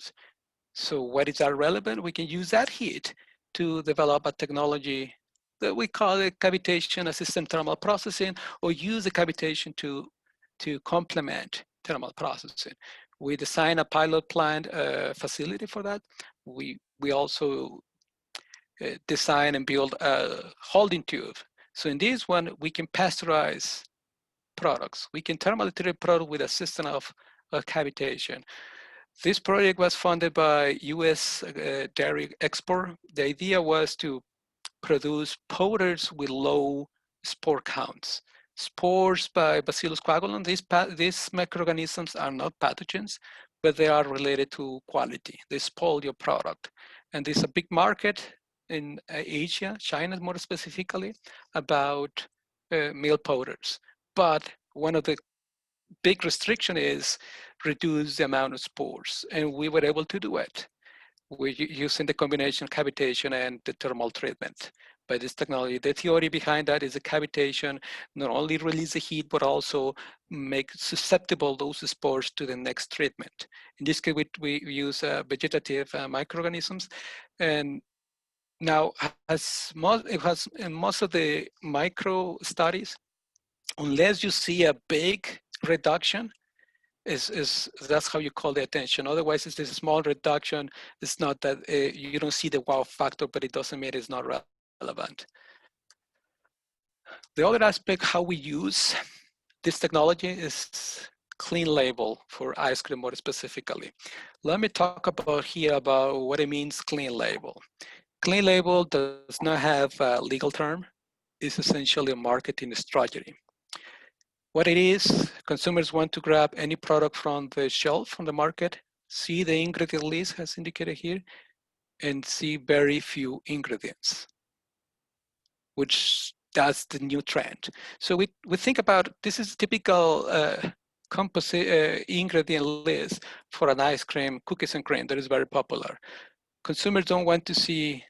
So what is that relevant? We can use that heat to develop a technology that we call it cavitation assisted thermal processing, or use the cavitation to complement thermal processing. We designed a pilot plant facility for that. We also design and build a holding tube. So in this one, we can pasteurize products. We can thermally treat product with a system of cavitation. This project was funded by US Dairy Export. The idea was to produce powders with low spore counts. Spores by Bacillus coagulans, these microorganisms are not pathogens, but they are related to quality. They spoil your product. And there's a big market in Asia, China more specifically, about meal powders. But one of the big restriction is reduce the amount of spores, and we were able to do it. We're using the combination of cavitation and the thermal treatment by this technology. The theory behind that is the cavitation not only release the heat, but also make susceptible those spores to the next treatment. In this case, we use vegetative microorganisms. And now, in most of the micro studies, unless you see a big reduction, that's how you call the attention. Otherwise, it's this small reduction. It's not that you don't see the wow factor, but it doesn't mean it's not relevant. The other aspect, how we use this technology, is clean label for ice cream more specifically. Let me talk about what it means, clean label. Clean label does not have a legal term. It's essentially a marketing strategy. What it is, consumers want to grab any product from the shelf, from the market, see the ingredient list as indicated here, and see very few ingredients, which that's the new trend. So we think about, this is typical composite ingredient list for an ice cream, cookies and cream, that is very popular. Consumers don't want to see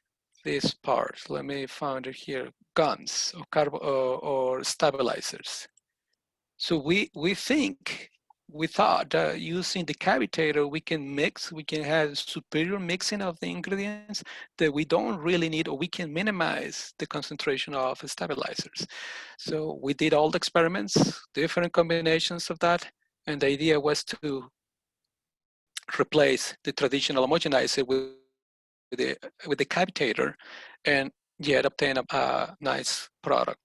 this part. Let me find it here, guns or stabilizers. So we thought that using the cavitator, we can have superior mixing of the ingredients that we don't really need, or we can minimize the concentration of stabilizers. So we did all the experiments, different combinations of that, and the idea was to replace the traditional homogenizer with the cavitator, and yet obtain a nice product.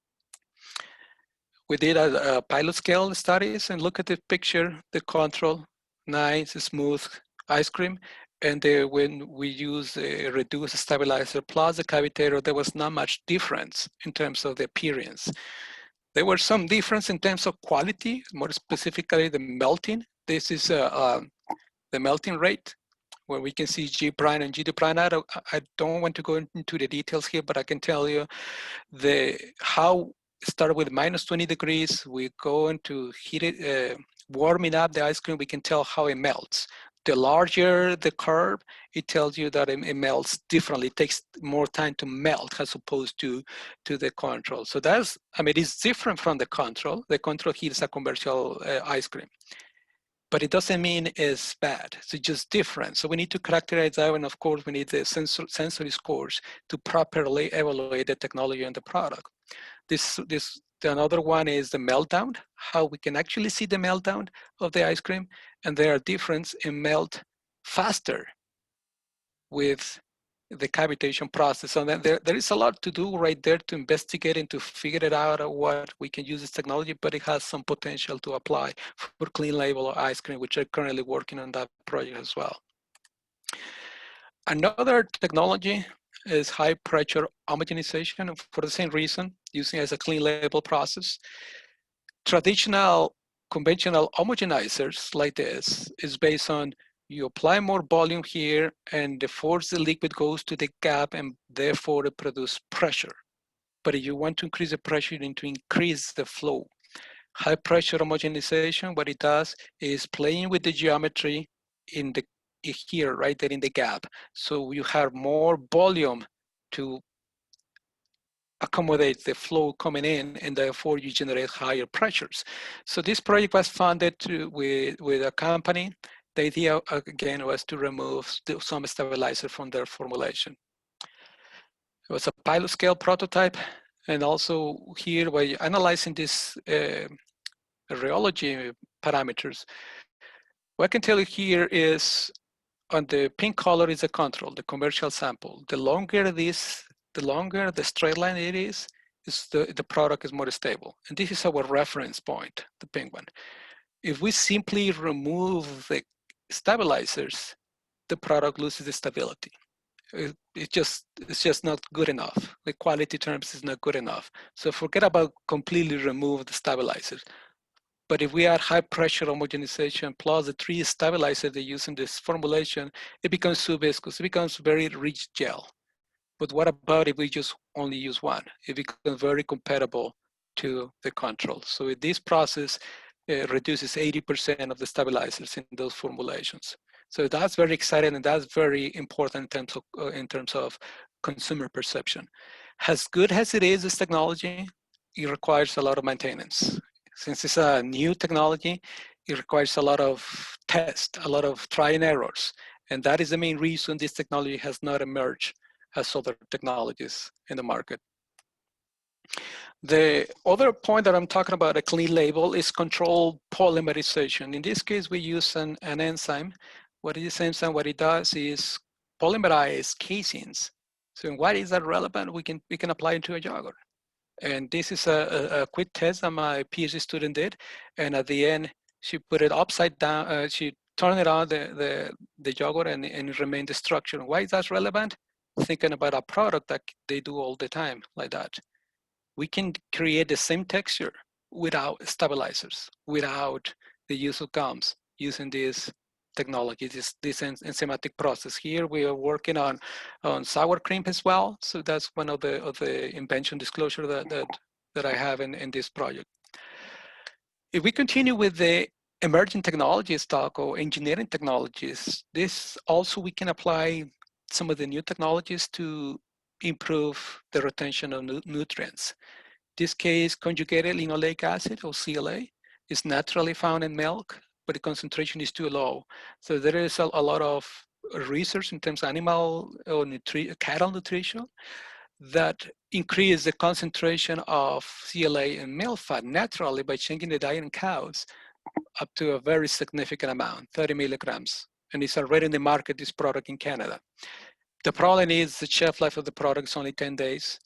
We did a pilot scale studies and look at the picture, the control, nice, smooth ice cream. And when we use a reduced stabilizer plus the cavitator, there was not much difference in terms of the appearance. There were some difference in terms of quality, more specifically the melting. This is the melting rate, where we can see G prime and GD prime. I don't want to go into the details here, but I can tell you how start with minus 20 degrees. We go into heat it, warming up the ice cream. We can tell how it melts. The larger the curve, it tells you that it melts differently. It takes more time to melt as opposed to the control. So that's, I mean, it's different from the control. The control here is a commercial ice cream, but it doesn't mean it's bad. It's just different. So we need to characterize that, and of course we need the sensory scores to properly evaluate the technology and the product. Another one is the meltdown, how we can actually see the meltdown of the ice cream, and there are differences in melt faster with the cavitation process. So then there is a lot to do right there to investigate and to figure it out what we can use this technology, but it has some potential to apply for clean label or ice cream, which are currently working on that project as well. Another technology is high pressure homogenization for the same reason, using as a clean label process. Traditional conventional homogenizers like this is based on you apply more volume here and the force the liquid goes to the gap, and therefore it produces pressure. But if you want to increase the pressure, you need to increase the flow. High pressure homogenization, what it does is playing with the geometry in the here, right there in the gap. So you have more volume to accommodate the flow coming in, and therefore you generate higher pressures. So this project was funded with a company. The idea, again, was to remove some stabilizer from their formulation. It was a pilot scale prototype, and also here by analyzing this rheology parameters, what I can tell you here is on the pink color is the control, the commercial sample. The longer the straight line it is the product is more stable. And this is our reference point, the pink one. If we simply remove the stabilizers, the product loses the stability. It's just not good enough. The quality terms is not good enough. So forget about completely remove the stabilizers. But if we add high pressure homogenization plus the 3 stabilizers they use in this formulation, it becomes subviscous. It becomes very rich gel. But what about if we just only use one? It becomes very compatible to the control. So with this process, it reduces 80% of the stabilizers in those formulations. So that's very exciting, and that's very important in terms of consumer perception. As good as it is, this technology, it requires a lot of maintenance. Since it's a new technology, it requires a lot of tests, a lot of try and errors. And that is the main reason this technology has not emerged as other technologies in the market. The other point that I'm talking about, a clean label, is controlled polymerization. In this case, we use an enzyme. What is this enzyme? What it does is polymerize caseins. So why is that relevant? We can apply it to a yogurt. And this is a quick test that my PhD student did. And at the end, she put it upside down. She turned it on the yogurt, and it remained the structure. Why is that relevant? Thinking about a product that they do all the time like that. We can create the same texture without stabilizers, without the use of gums, using this technology, this enzymatic process. Here we are working on sour cream as well. So that's one of the invention disclosure that I have in this project. If we continue with the emerging technologies talk, or engineering technologies, this also we can apply some of the new technologies to improve the retention of nutrients. This case, conjugated linoleic acid, or CLA, is naturally found in milk, but the concentration is too low. So there is a lot of research in terms of animal or cattle nutrition that increase the concentration of CLA in milk fat naturally by changing the diet in cows up to a very significant amount, 30 milligrams. And it's already in the market, this product in Canada. The problem is the shelf life of the product is only 10 days,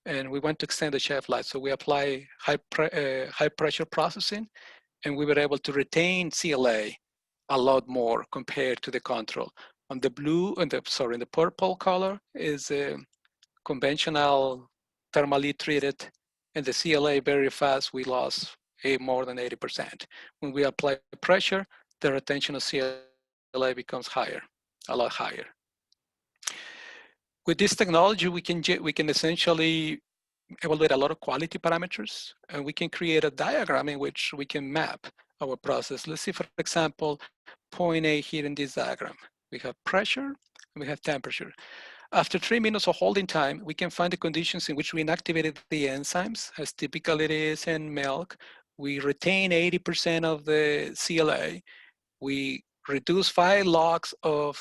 and we want to extend the shelf life. So we apply high pressure processing, and we were able to retain CLA a lot more compared to the control. On the blue, in the purple color is conventional thermally treated, and the CLA very fast, we lost more than 80%. When we apply pressure, the retention of CLA becomes higher, a lot higher. With this technology, we can essentially evaluate a lot of quality parameters, and we can create a diagram in which we can map our process. Let's see, for example, point A here in this diagram. We have pressure and we have temperature. After 3 minutes of holding time, we can find the conditions in which we inactivated the enzymes, as typical it is in milk. We retain 80% of the CLA. We reduce 5 logs of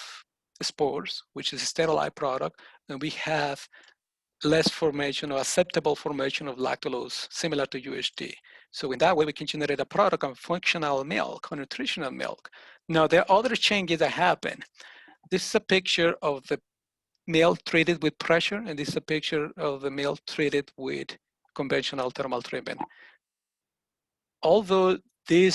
spores, which is a sterilized product, and we have less formation or acceptable formation of lactulose, similar to UHT. So in that way, we can generate a product of functional milk or nutritional milk. Now, there are other changes that happen. This is a picture of the milk treated with pressure, and this is a picture of the milk treated with conventional thermal treatment. Although the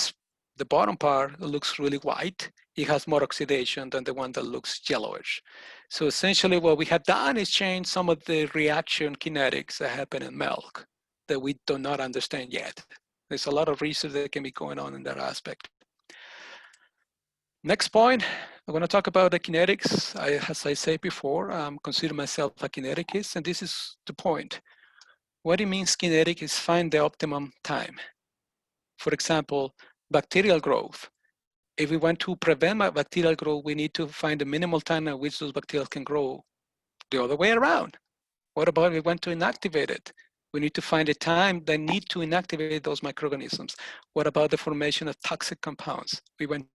bottom part looks really white, it has more oxidation than the one that looks yellowish. So essentially what we have done is change some of the reaction kinetics that happen in milk that we do not understand yet. There's a lot of research that can be going on in that aspect. Next point, I'm going to talk about the kinetics. As I said before, I consider myself a kineticist, and this is the point. What it means kinetic is find the optimum time. For example, bacterial growth. If we want to prevent bacterial growth, we need to find the minimal time at which those bacteria can grow. The other way around. What about if we want to inactivate it? We need to find a time that need to inactivate those microorganisms. What about the formation of toxic compounds? We want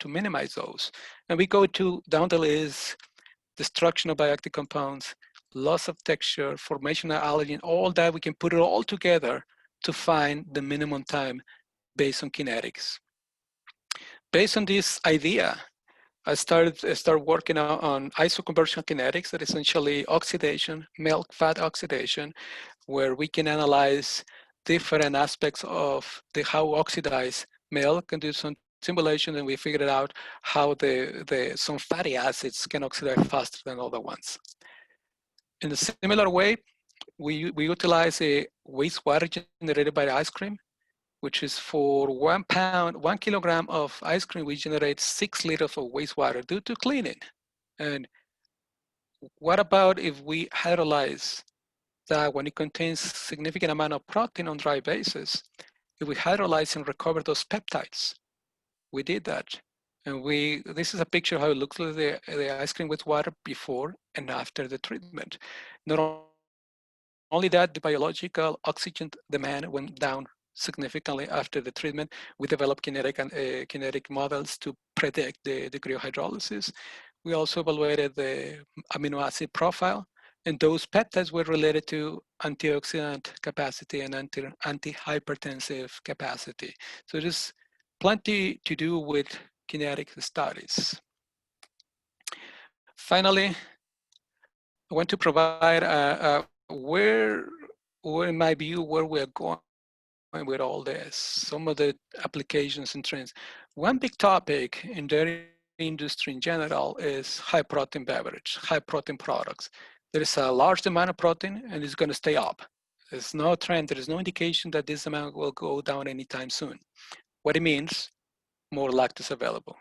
to minimize those. And we go to down the list, destruction of bioactive compounds, loss of texture, formation of allergen, all that, we can put it all together to find the minimum time based on kinetics. Based on this idea, I started working on isoconversion kinetics, that is essentially oxidation, milk fat oxidation, where we can analyze different aspects of how oxidized milk and do some simulation, and we figured out how some fatty acids can oxidize faster than other ones. In a similar way, we utilize a wastewater generated by the ice cream, which is for 1 kilogram of ice cream, we generate 6 liters of wastewater due to cleaning. And what about if we hydrolyze that when it contains significant amount of protein on dry basis? If we hydrolyze and recover those peptides, we did that. And this is a picture of how it looks like the ice cream with water before and after the treatment. Not only that, the biological oxygen demand went down significantly after the treatment. We developed kinetic models to predict the degree of hydrolysis. We also evaluated the amino acid profile, and those peptides were related to antioxidant capacity and antihypertensive capacity. So there's plenty to do with kinetic studies. Finally, I want to provide where in my view, where we're going with all this, some of the applications and trends. One big topic in dairy industry in general is high protein beverage, high protein products. There is a large demand of protein and it's going to stay up. There's no trend, there is no indication that this amount will go down anytime soon. What it means, more lactose available.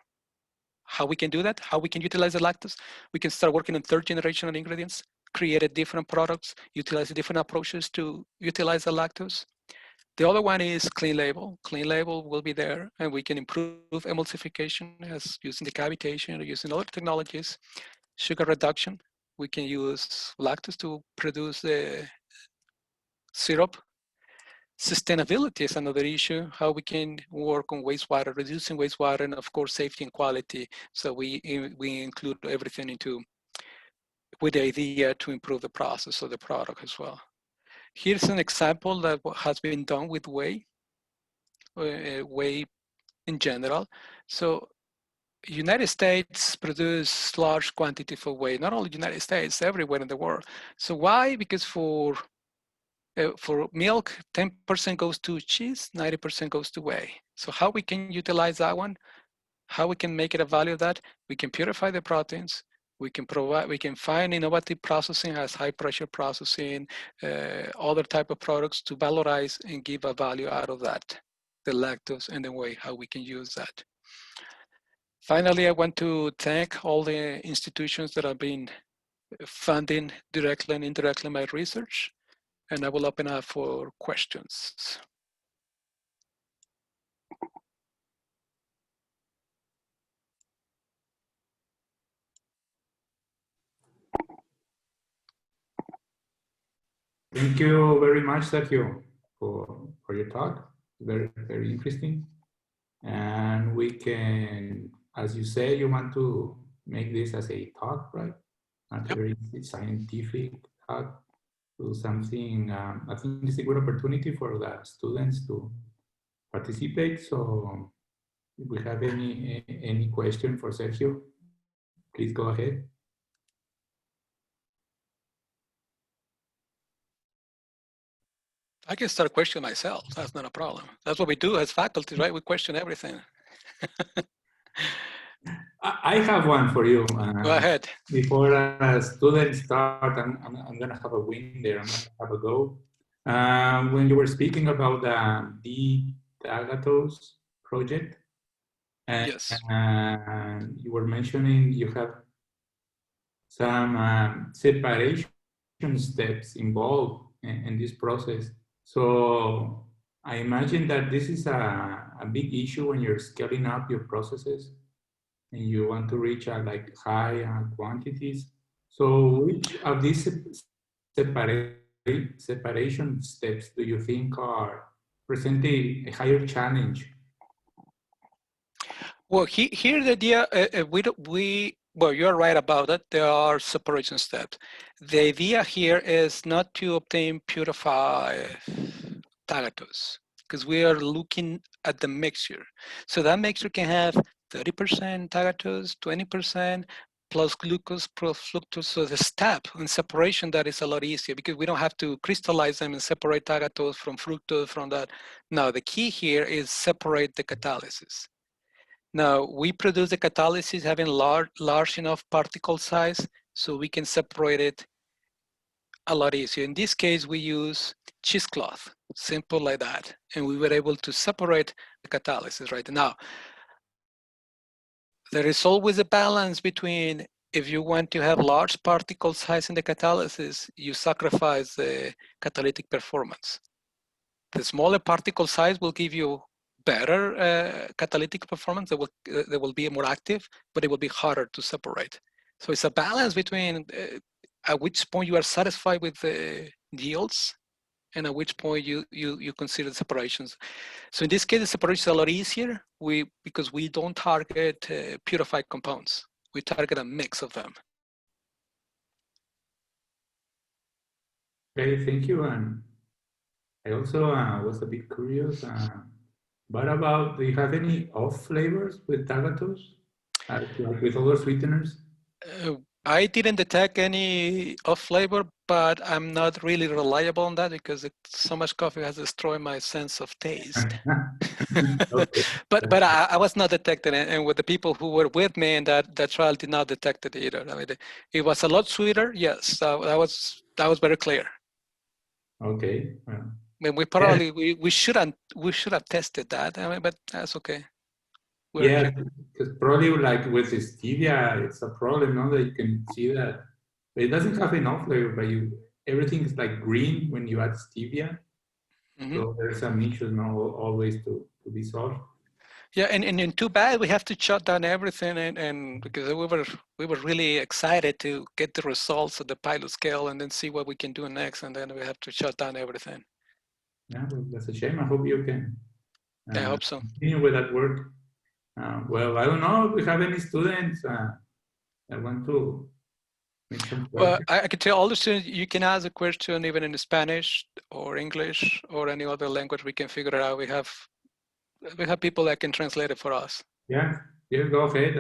How we can do that, how we can utilize the lactose, we can start working on third generation ingredients, create different products, utilize different approaches to utilize the lactose. The other one is clean label. Clean label will be there, and we can improve emulsification as using the cavitation or using other technologies. Sugar reduction, we can use lactose to produce the syrup. Sustainability is another issue, how we can work on wastewater, reducing wastewater, and of course, safety and quality. So we include everything with the idea to improve the process of the product as well. Here's an example that has been done with whey in general. So United States produce large quantity for whey, not only United States, everywhere in the world. So why? Because for milk, 10% goes to cheese, 90% goes to whey. So how we can utilize that one? How we can make it a value of that? We can purify the proteins. We can find innovative processing as high pressure processing, other type of products to valorize and give a value out of that, the lactose and the whey, how we can use that. Finally, I want to thank all the institutions that have been funding directly and indirectly my research, and I will open up for questions. Thank you very much, Sergio, for your talk. Very, very interesting. And we can, as you say, you want to make this as a talk, right? Not a very scientific talk, to something, I think it's a good opportunity for the students to participate. So if we have any question for Sergio, please go ahead. I can start questioning myself. That's not a problem. That's what we do as faculty, right? We question everything. I have one for you. Go ahead. Before students start, I'm going to have a win there. I'm going to have a go. When you were speaking about the D-Tagatose project, Yes. You were mentioning you have some separation steps involved in this process. So I imagine that this is a big issue when you're scaling up your processes and you want to reach like high quantities. So which of these separation steps do you think are presenting a higher challenge? Well, here the idea, well, you're right about it. There are separation steps. The idea here is not to obtain purified tagatos, because we are looking at the mixture. So that mixture can have 30% tagatos, 20%, plus glucose, plus fructose. So the step in separation, that is a lot easier because we don't have to crystallize them and separate tagatos from fructose from that. Now, the key here is separate the catalysis. Now, we produce the catalysis having large enough particle size so we can separate it a lot easier. In this case, we use cheesecloth, simple like that. And we were able to separate the catalysis right now. There is always a balance between, if you want to have large particle size in the catalysis, you sacrifice the catalytic performance. The smaller particle size will give you better catalytic performance. They will be more active, but it will be harder to separate. So it's a balance between at which point you are satisfied with the yields and at which point you consider the separations. So in this case, the separation is a lot easier because we don't target purified compounds. We target a mix of them. Okay, thank you. And I also was a bit curious. What about, do you have any off flavors with tagatos, like with other sweeteners? I didn't detect any off flavor, but I'm not really reliable on that because so much coffee has destroyed my sense of taste. Okay. but I was not detected, and with the people who were with me in that trial did not detect it either. I mean, it was a lot sweeter. Yes, that was very clear. Okay. Well, I mean, we probably we should have tested that. I mean, but that's okay. yeah, because probably like with stevia, it's a problem, no? That you can see that it doesn't have enough flavor, but everything is like green when you add stevia. Mm-hmm. So there's some issues now always to be solved. Yeah, and too bad we have to shut down everything, and because we were really excited to get the results of the pilot scale and then see what we can do next, and then we have to shut down everything. Yeah, well, that's a shame. I hope you can. I hope so. Continue with that work. Well, I don't know if we have any students that want to make some questions. Well, I can tell all the students you can ask a question even in Spanish or English or any other language. We can figure it out. We have people that can translate it for us. Yeah, go ahead.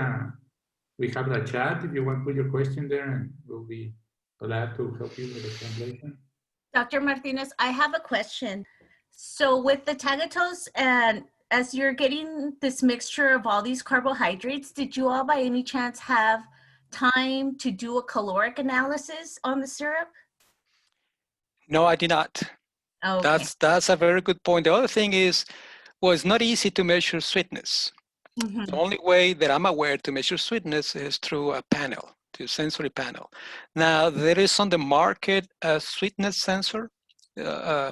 We have the chat if you want to put your question there, and we'll be glad to help you with the translation. Dr. Martinez, I have a question. So with the tagatos, and as you're getting this mixture of all these carbohydrates, did you all by any chance have time to do a caloric analysis on the syrup? No, I did not. Okay. That's a very good point. The other thing is, well, it's not easy to measure sweetness. Mm-hmm. The only way that I'm aware to measure sweetness is through a panel, through a sensory panel. Now, there is on the market a sweetness sensor.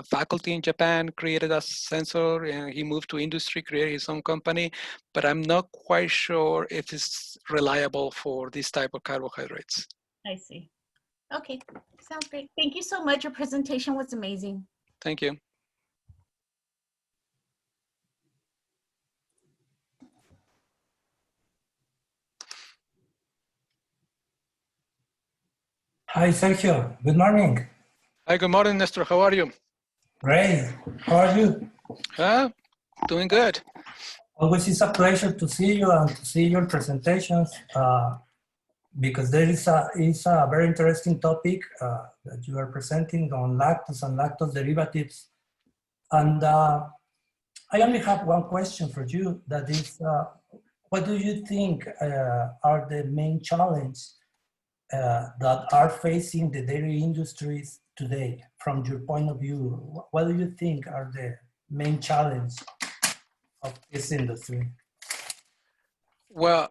Faculty in Japan created a sensor, and he moved to industry, created his own company, but I'm not quite sure if it's reliable for this type of carbohydrates. I see. Okay, sounds great. Thank you so much. Your presentation was amazing. Thank you. Hi, Sergio. Good morning. Hi, good morning, Nestor. How are you? Great. How are you? Doing good. Always is a pleasure to see you and to see your presentations because there is a very interesting topic that you are presenting on lactose and lactose derivatives. And I only have one question for you. That is, what do you think are the main challenges that are facing the dairy industries today, from your point of view? What do you think are the main challenges of this industry? Well,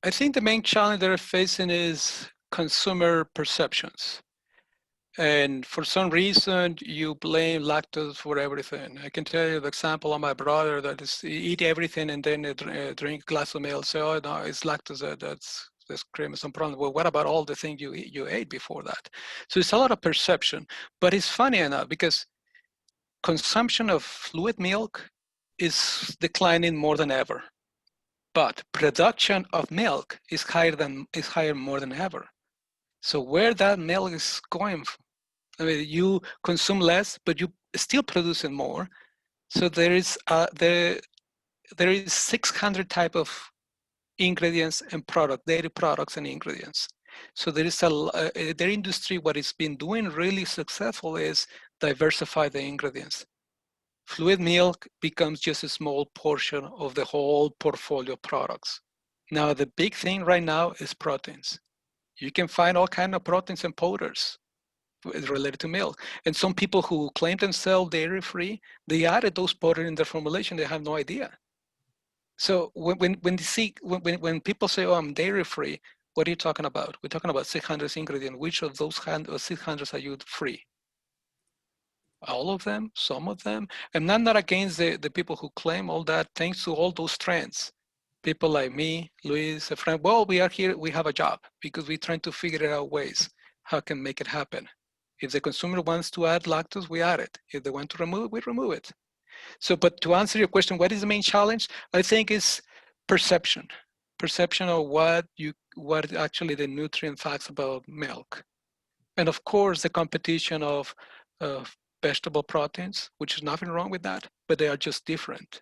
I think the main challenge they're facing is consumer perceptions. And for some reason, you blame lactose for everything. I can tell you the example of my brother that is eat everything and then drink a glass of milk. Say, oh no, it's lactose. That's cream some problem. Well, what about all the things you ate before that? So it's a lot of perception. But it's funny enough because consumption of fluid milk is declining more than ever. But production of milk is higher more than ever. So where that milk is going from, I mean, you consume less, but you still producing more. So there is 600 type of ingredients and dairy products and ingredients. So there is their industry. What it's been doing really successful is diversify the ingredients. Fluid milk becomes just a small portion of the whole portfolio of products. Now the big thing right now is proteins. You can find all kinds of proteins and powders related to milk. And some people who claim themselves dairy-free, they added those powders in their formulation. They have no idea. So when people say, "Oh, I'm dairy-free," what are you talking about? We're talking about 600 ingredients. Which of those 600 are you free? All of them? Some of them? And I'm not against the people who claim all that. Thanks to all those trends. People like me, Luis, a friend. Well, we are here. We have a job because we're trying to figure out ways how can make it happen. If the consumer wants to add lactose, we add it. If they want to remove it, we remove it. So, but to answer your question, what is the main challenge? I think it's perception. Perception of what actually the nutrient facts about milk. And of course, the competition of vegetable proteins, which is nothing wrong with that, but they are just different.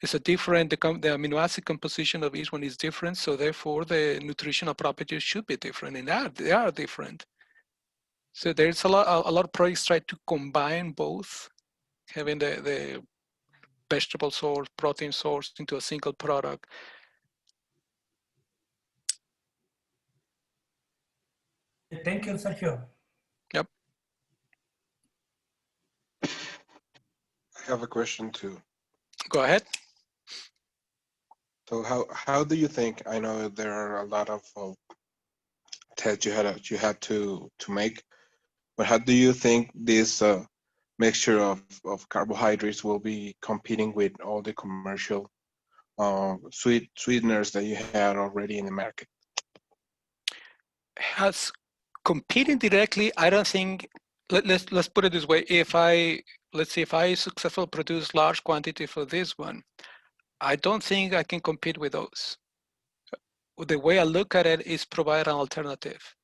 It's a different, the amino acid composition of each one is different. So therefore the nutritional properties should be different, and they are different. So there's a lot of projects try to combine both, having the vegetable source, protein source into a single product. Thank you, Sergio. Yep. I have a question too. Go ahead. So how do you think? I know there are a lot of tests you had to make, but how do you think this mixture of carbohydrates will be competing with all the commercial sweeteners that you had already in the market? Has competing directly, I don't think. Let's put it this way: let's say if I successfully produce large quantity for this one, I don't think I can compete with those. The way I look at it is provide an alternative.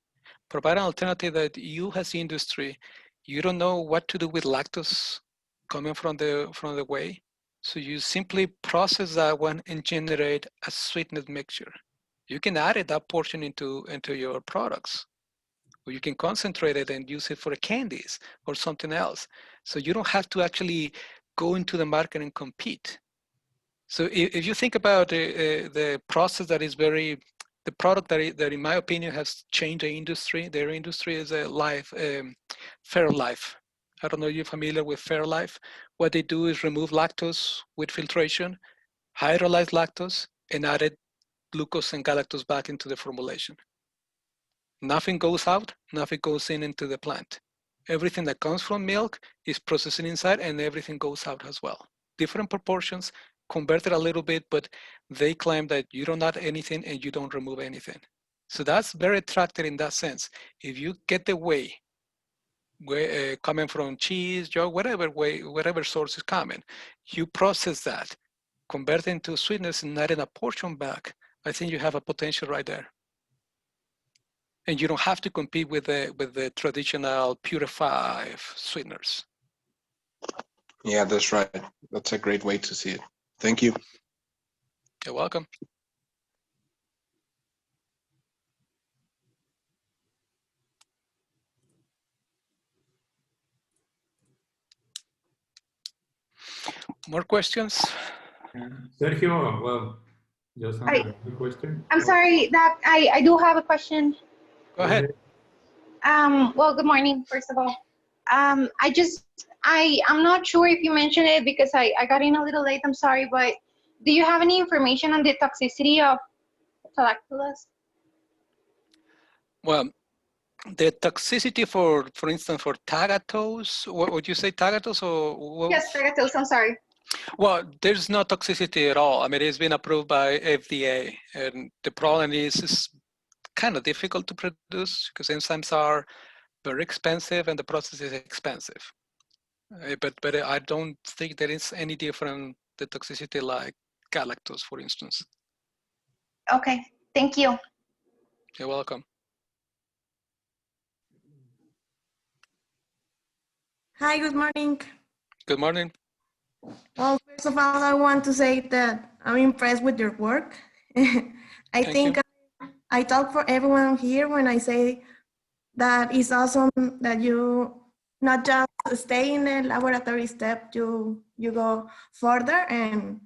Provide an alternative that you as the industry, you don't know what to do with lactose coming from the whey. So you simply process that one and generate a sweetened mixture. You can add that portion into your products, or you can concentrate it and use it for candies or something else. So you don't have to actually go into the market and compete. So if you think about the process that is the product that in my opinion has changed the industry, their industry is Fairlife. I don't know if you're familiar with Fairlife. What they do is remove lactose with filtration, hydrolyze lactose, and added glucose and galactose back into the formulation. Nothing goes out, nothing goes into the plant. Everything that comes from milk is processed inside, and everything goes out as well. Different proportions, converted a little bit, but they claim that you don't add anything and you don't remove anything. So that's very attractive in that sense. If you get the whey coming from cheese, yogurt, whatever source is coming, you process that, convert it into sweetness and add in a portion back, I think you have a potential right there. And you don't have to compete with the traditional purified sweeteners. Yeah, that's right. That's a great way to see it. Thank you. You're welcome. More questions? Sergio, well, just a question. I'm sorry, that I do have a question. Go ahead. Well, good morning, first of all. I'm not sure if you mentioned it because I got in a little late, I'm sorry, but do you have any information on the toxicity of lactose? Well, the toxicity for instance, for tagatose, what would you say, tagatose or what? Yes, tagatose, I'm sorry. Well, there's no toxicity at all. I mean, it's been approved by FDA, and the problem is it's kind of difficult to produce because enzymes are very expensive and the process is expensive. But I don't think there is any different the toxicity like galactose, for instance. Okay, thank you. You're welcome. Hi, good morning. Good morning. Well, first of all, I want to say that I'm impressed with your work. I think I talk for everyone here when I say that it's awesome that you not just stay in the laboratory step, you go further, and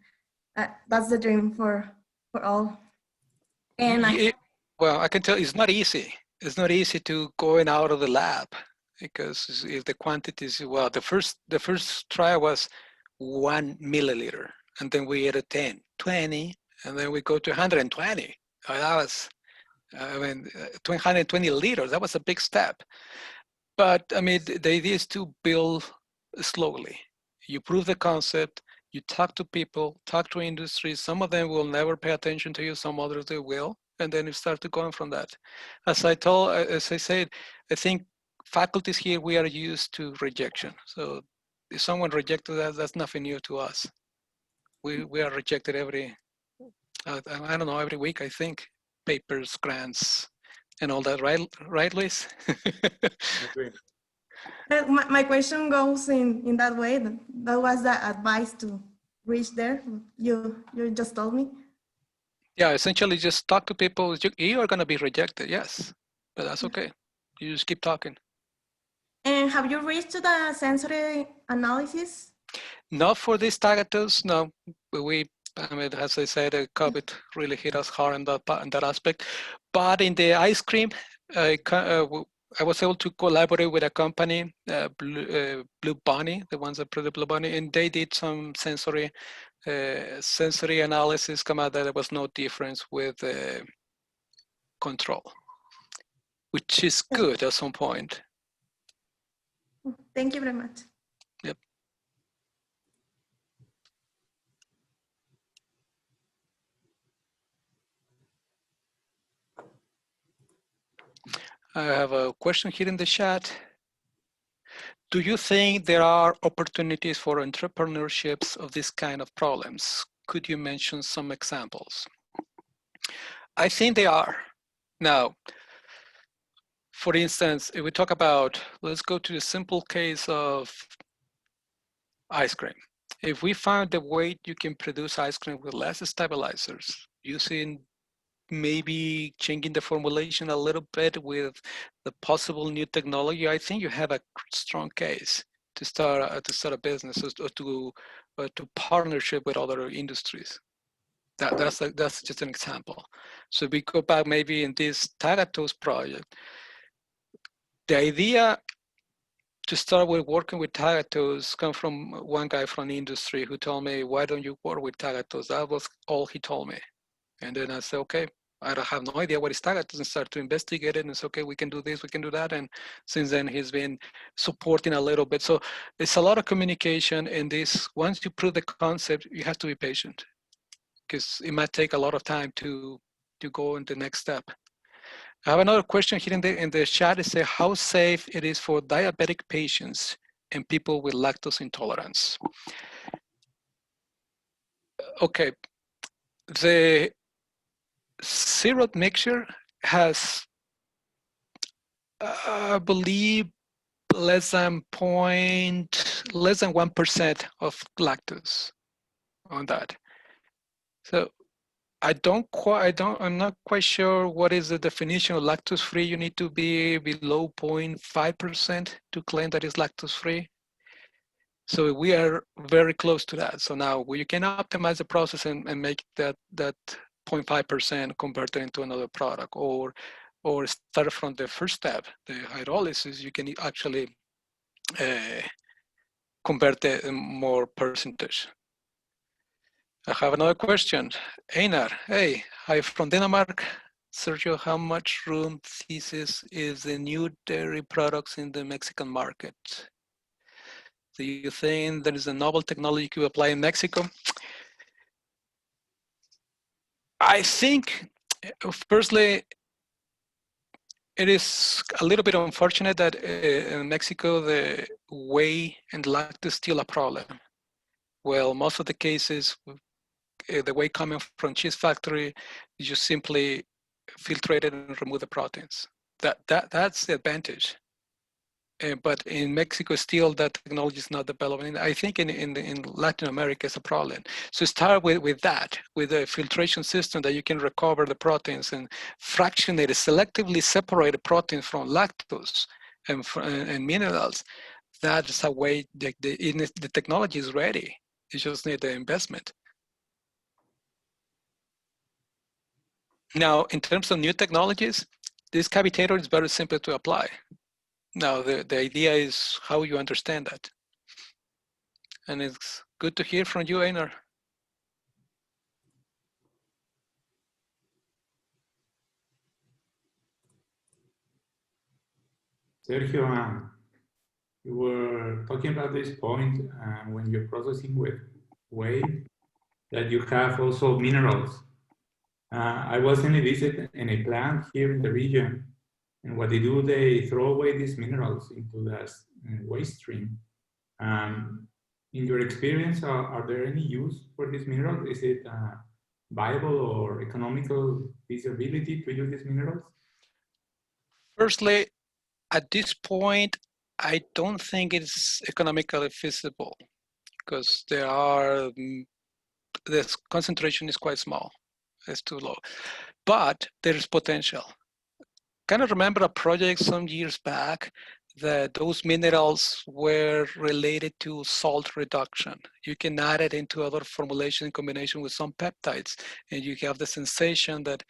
that's the dream for all. And well, I can tell it's not easy. It's not easy to going out of the lab because if the quantities, well, the first trial was 1 milliliter, and then we added 10, 20, and then we go to 120. That was, I mean, 120 liters. That was a big step. But I mean, the idea is to build slowly. You prove the concept, you talk to people, talk to industries. Some of them will never pay attention to you, some others they will, and then you start to go from that. As I said, I think faculties here, we are used to rejection. So if someone rejected us, that's nothing new to us. We are rejected every, I don't know, every week, I think. Papers, grants, and all that, right, Luis? my question goes in that way. That was the advice to reach there. You just told me. Yeah, essentially just talk to people. You are going to be rejected, yes, but that's okay. You just keep talking. And have you reached to the sensory analysis? Not for these tagatose, no. I mean, as I said, COVID really hit us hard in that aspect. But in the ice cream, I was able to collaborate with a company, Blue Bunny, the ones that produce Blue Bunny, and they did some sensory analysis, come out that there was no difference with control, which is good at some point. Thank you very much. Yep. I have a question here in the chat. Do you think there are opportunities for entrepreneurships of this kind of problems? Could you mention some examples? I think they are. Now, for instance, if we talk about, let's go to the simple case of ice cream. If we find a way you can produce ice cream with less stabilizers, using maybe changing the formulation a little bit with the possible new technology, I think you have a strong case to start a business or to partnership with other industries. That's just an example. So we go back maybe in this tagatose project. The idea to start with working with tagatose come from one guy from the industry who told me, why don't you work with tagatose? That was all he told me. And then I said, okay, I have no idea what is tagatose, and start to investigate it and say, okay, we can do this, we can do that. And since then he's been supporting a little bit. So it's a lot of communication in this. Once you prove the concept, you have to be patient because it might take a lot of time to go in the next step. I have another question here in the chat. It says how safe it is for diabetic patients and people with lactose intolerance. Okay, the syrup mixture has, I believe, less than 1% of lactose on that. So I'm not quite sure what is the definition of lactose free. You need to be below 0.5% to claim that it's lactose free. So we are very close to that. So now you can optimize the process and make that 0.5% converted into another product, or start from the first step, the hydrolysis. You can actually convert the more percentage. I have another question. Einar, hey, I'm from Denmark. Sergio, how much room thesis is the new dairy products in the Mexican market? Do you think there is a novel technology you apply in Mexico? I think, firstly, it is a little bit unfortunate that in Mexico, the whey and lactose is still a problem. Well, most of the cases, the whey coming from cheese factory, you just simply filtrate it and remove the proteins. That's the advantage. But in Mexico, still that technology is not developing. I think in Latin America it's a problem. So start with that, with a filtration system that you can recover the proteins and fractionate, selectively separate the proteins from lactose and minerals. That's a way that the technology is ready. You just need the investment. Now, in terms of new technologies, this cavitator is very simple to apply. Now, the idea is how you understand that. And it's good to hear from you, Einar. Sergio, you were talking about this point when you're processing with whey, that you have also minerals. I was in a visit in a plant here in the region, and what they do, they throw away these minerals into the waste stream. In your experience, are there any use for these minerals? Is it viable or economical feasibility to use these minerals? Firstly, at this point, I don't think it's economically feasible because the concentration is quite small. It's too low, but there's potential. Kind of remember a project some years back that those minerals were related to salt reduction. You can add it into other formulation in combination with some peptides, and you have the sensation that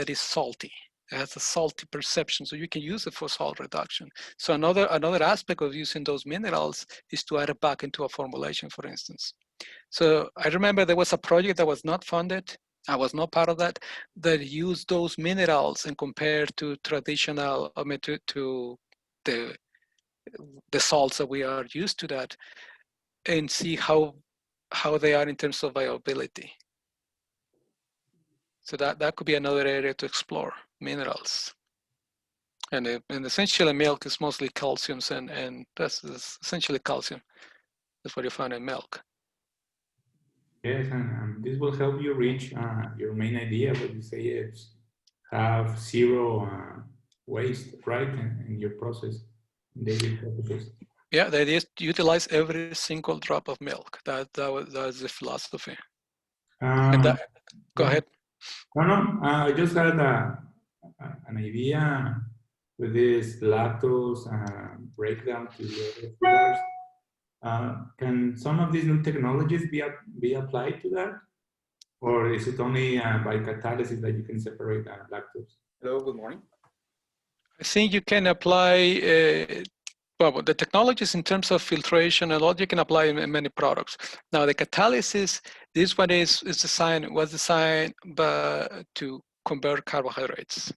is salty. It has a salty perception, so you can use it for salt reduction. So another aspect of using those minerals is to add it back into a formulation, for instance. So I remember there was a project that was not funded. I was not part of that used those minerals and compared to traditional, to the salts that we are used to that, and see how they are in terms of viability. So that could be another area to explore, minerals. And essentially milk is mostly calciums, and that's essentially calcium. That's what you find in milk. Yes, and this will help you reach your main idea, what you say is have zero waste, right, in your process, daily processes. Yeah, the idea is to utilize every single drop of milk. That's the philosophy. Go ahead. No, I just had an idea with this lactose breakdown to the sugars. Can some of these new technologies be applied to that? Or is it only by catalysis that you can separate lactose? Hello, good morning. I think you can apply, well, the technologies in terms of filtration and all you can apply in many products. Now the catalysis, this one was designed to convert carbohydrates,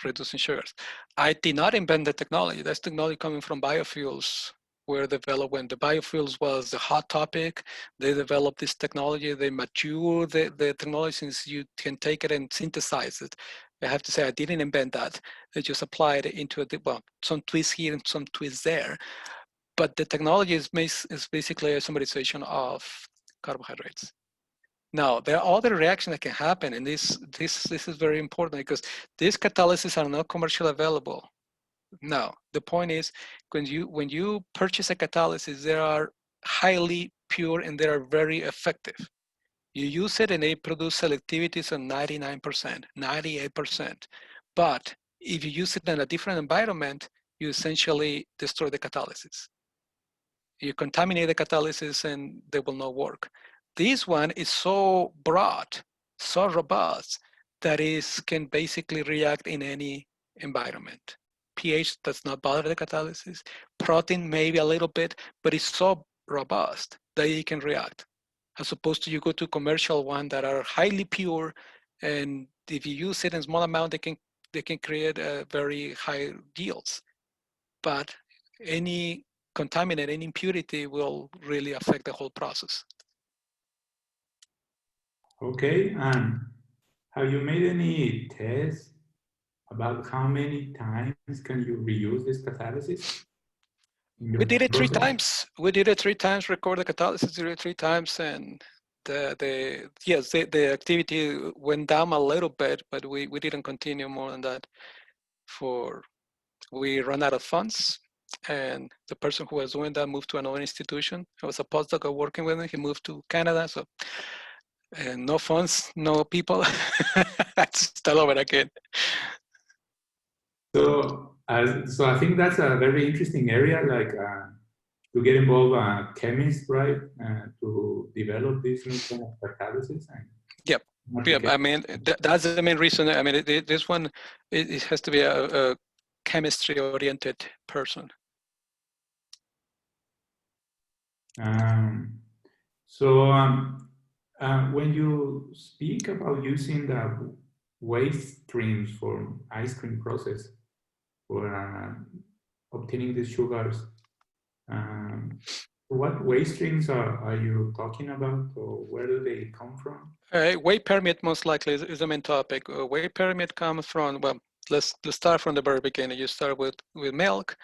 reducing sugars. I did not invent the technology. That's technology coming from biofuels, were developed when the biofuels was the hot topic. They developed this technology, they mature the technology since you can take it and synthesize it. I have to say, I didn't invent that. I just applied it into some twists here and some twists there. But the technology is basically a summarization of carbohydrates. Now, there are other reactions that can happen, and this is very important because these catalysis are not commercially available. Now, the point is, when you purchase a catalysis, they are highly pure and they are very effective. You use it and they produce selectivities of 99%, 98%. But if you use it in a different environment, you essentially destroy the catalysis. You contaminate the catalysis and they will not work. This one is so broad, so robust, that it can basically react in any environment. pH does not bother the catalysis. Protein maybe a little bit, but it's so robust that it can react. As opposed to you go to commercial one that are highly pure And if you use it in small amount, they can create very high yields. But any contaminant, any impurity will really affect the whole process. Okay, and have you made any tests about how many times can you reuse this catalysis? We did it 3 times. We did it 3 times, record the catalysis, did it 3 times, and the activity went down a little bit, but we didn't continue more than that. We ran out of funds, and the person who was doing that moved to another institution. I was a postdoc working with him. He moved to Canada, so and no funds, no people. Start over again. So I think that's a very interesting area, like to get involved chemists, right, to develop this new kind of catalysis. Yep. Yep. I mean, that's the main reason. I mean, this one, it has to be a chemistry-oriented person. When you speak about using the waste streams for ice cream process for obtaining these sugars, what waste streams are you talking about, or where do they come from? Weight pyramid most likely is the main topic. Weight pyramid comes from, well, let's start from the very beginning. You start with milk,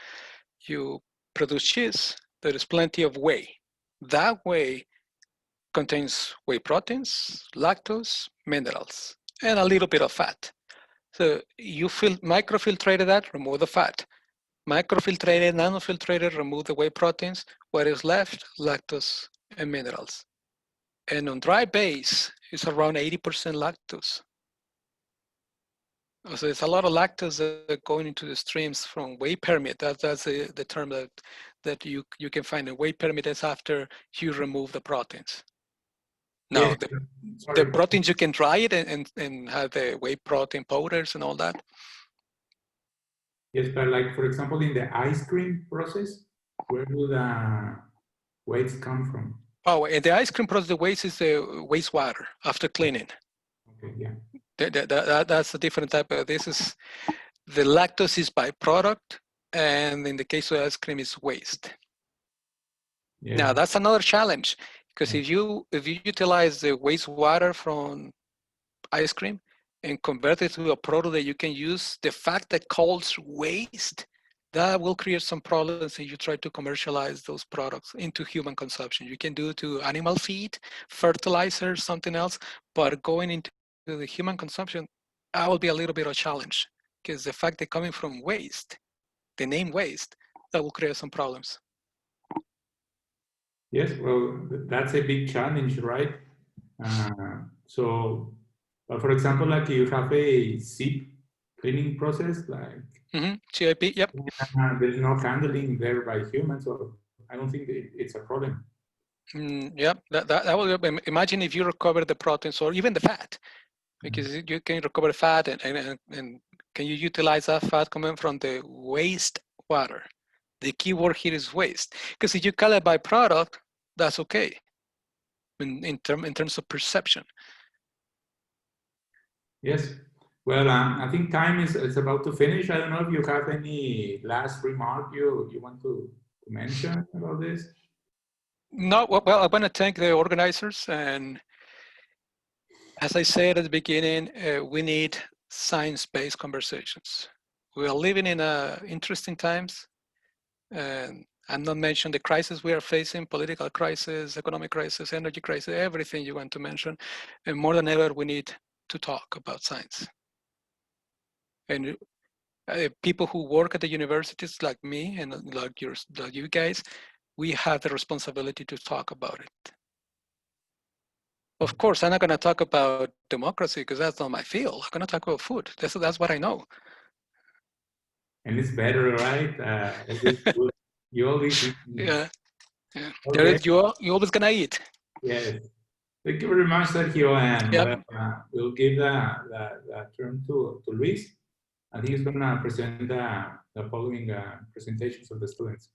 you produce cheese, there is plenty of whey. That whey contains whey proteins, lactose, minerals, and a little bit of fat. So you microfiltrated that, remove the fat. Microfiltrated, nanofiltrated, remove the whey proteins. What is left? Lactose and minerals. And on dry base, it's around 80% lactose. So it's a lot of lactose going into the streams from whey pyramid. That's the term that you can find in whey pyramid is after you remove the proteins. Now, the proteins, you can dry it and have the whey protein powders and all that. Yes, but like, for example, in the ice cream process, where do the waste come from? Oh, in the ice cream process, the waste is the wastewater after cleaning. Okay, yeah. That's a different type of, this is, the lactose is byproduct, and in the case of ice cream, is waste. Yeah. Now, that's another challenge, because if you utilize the wastewater from ice cream and convert it to a product that you can use, the fact that calls waste, that will create some problems if you try to commercialize those products into human consumption. You can do it to animal feed, fertilizer, something else, but going into the human consumption, that will be a little bit of a challenge, because the fact that coming from waste, the name waste, that will create some problems. Yes, well, that's a big challenge, right? For example, like you have a SIP cleaning process, like CIP, yep. There's no handling there by humans, so I don't think it's a problem. Yep, that will, imagine if you recover the proteins or even the fat, because you can recover fat and can you utilize that fat coming from the waste water? The key word here is waste, because if you call it byproduct, that's okay in terms of perception. Yes. Well, I think time is about to finish. I don't know if you have any last remark you want to mention about this. No, well, I want to thank the organizers, and as I said at the beginning, we need science-based conversations. We are living in interesting times, and I'm not mentioning the crisis we are facing, political crisis, economic crisis, energy crisis, everything you want to mention. And more than ever, we need to talk about science. And people who work at the universities like me and like you guys, we have the responsibility to talk about it. Of course, I'm not going to talk about democracy because that's not my field. I'm going to talk about food. That's what I know. And it's better, right? You always eat. Yeah. Okay. You're always going to eat. Yes. Thank you very much, Sergio. And yep. We'll give the turn to Luis. I think he's going to present the following presentations of the students.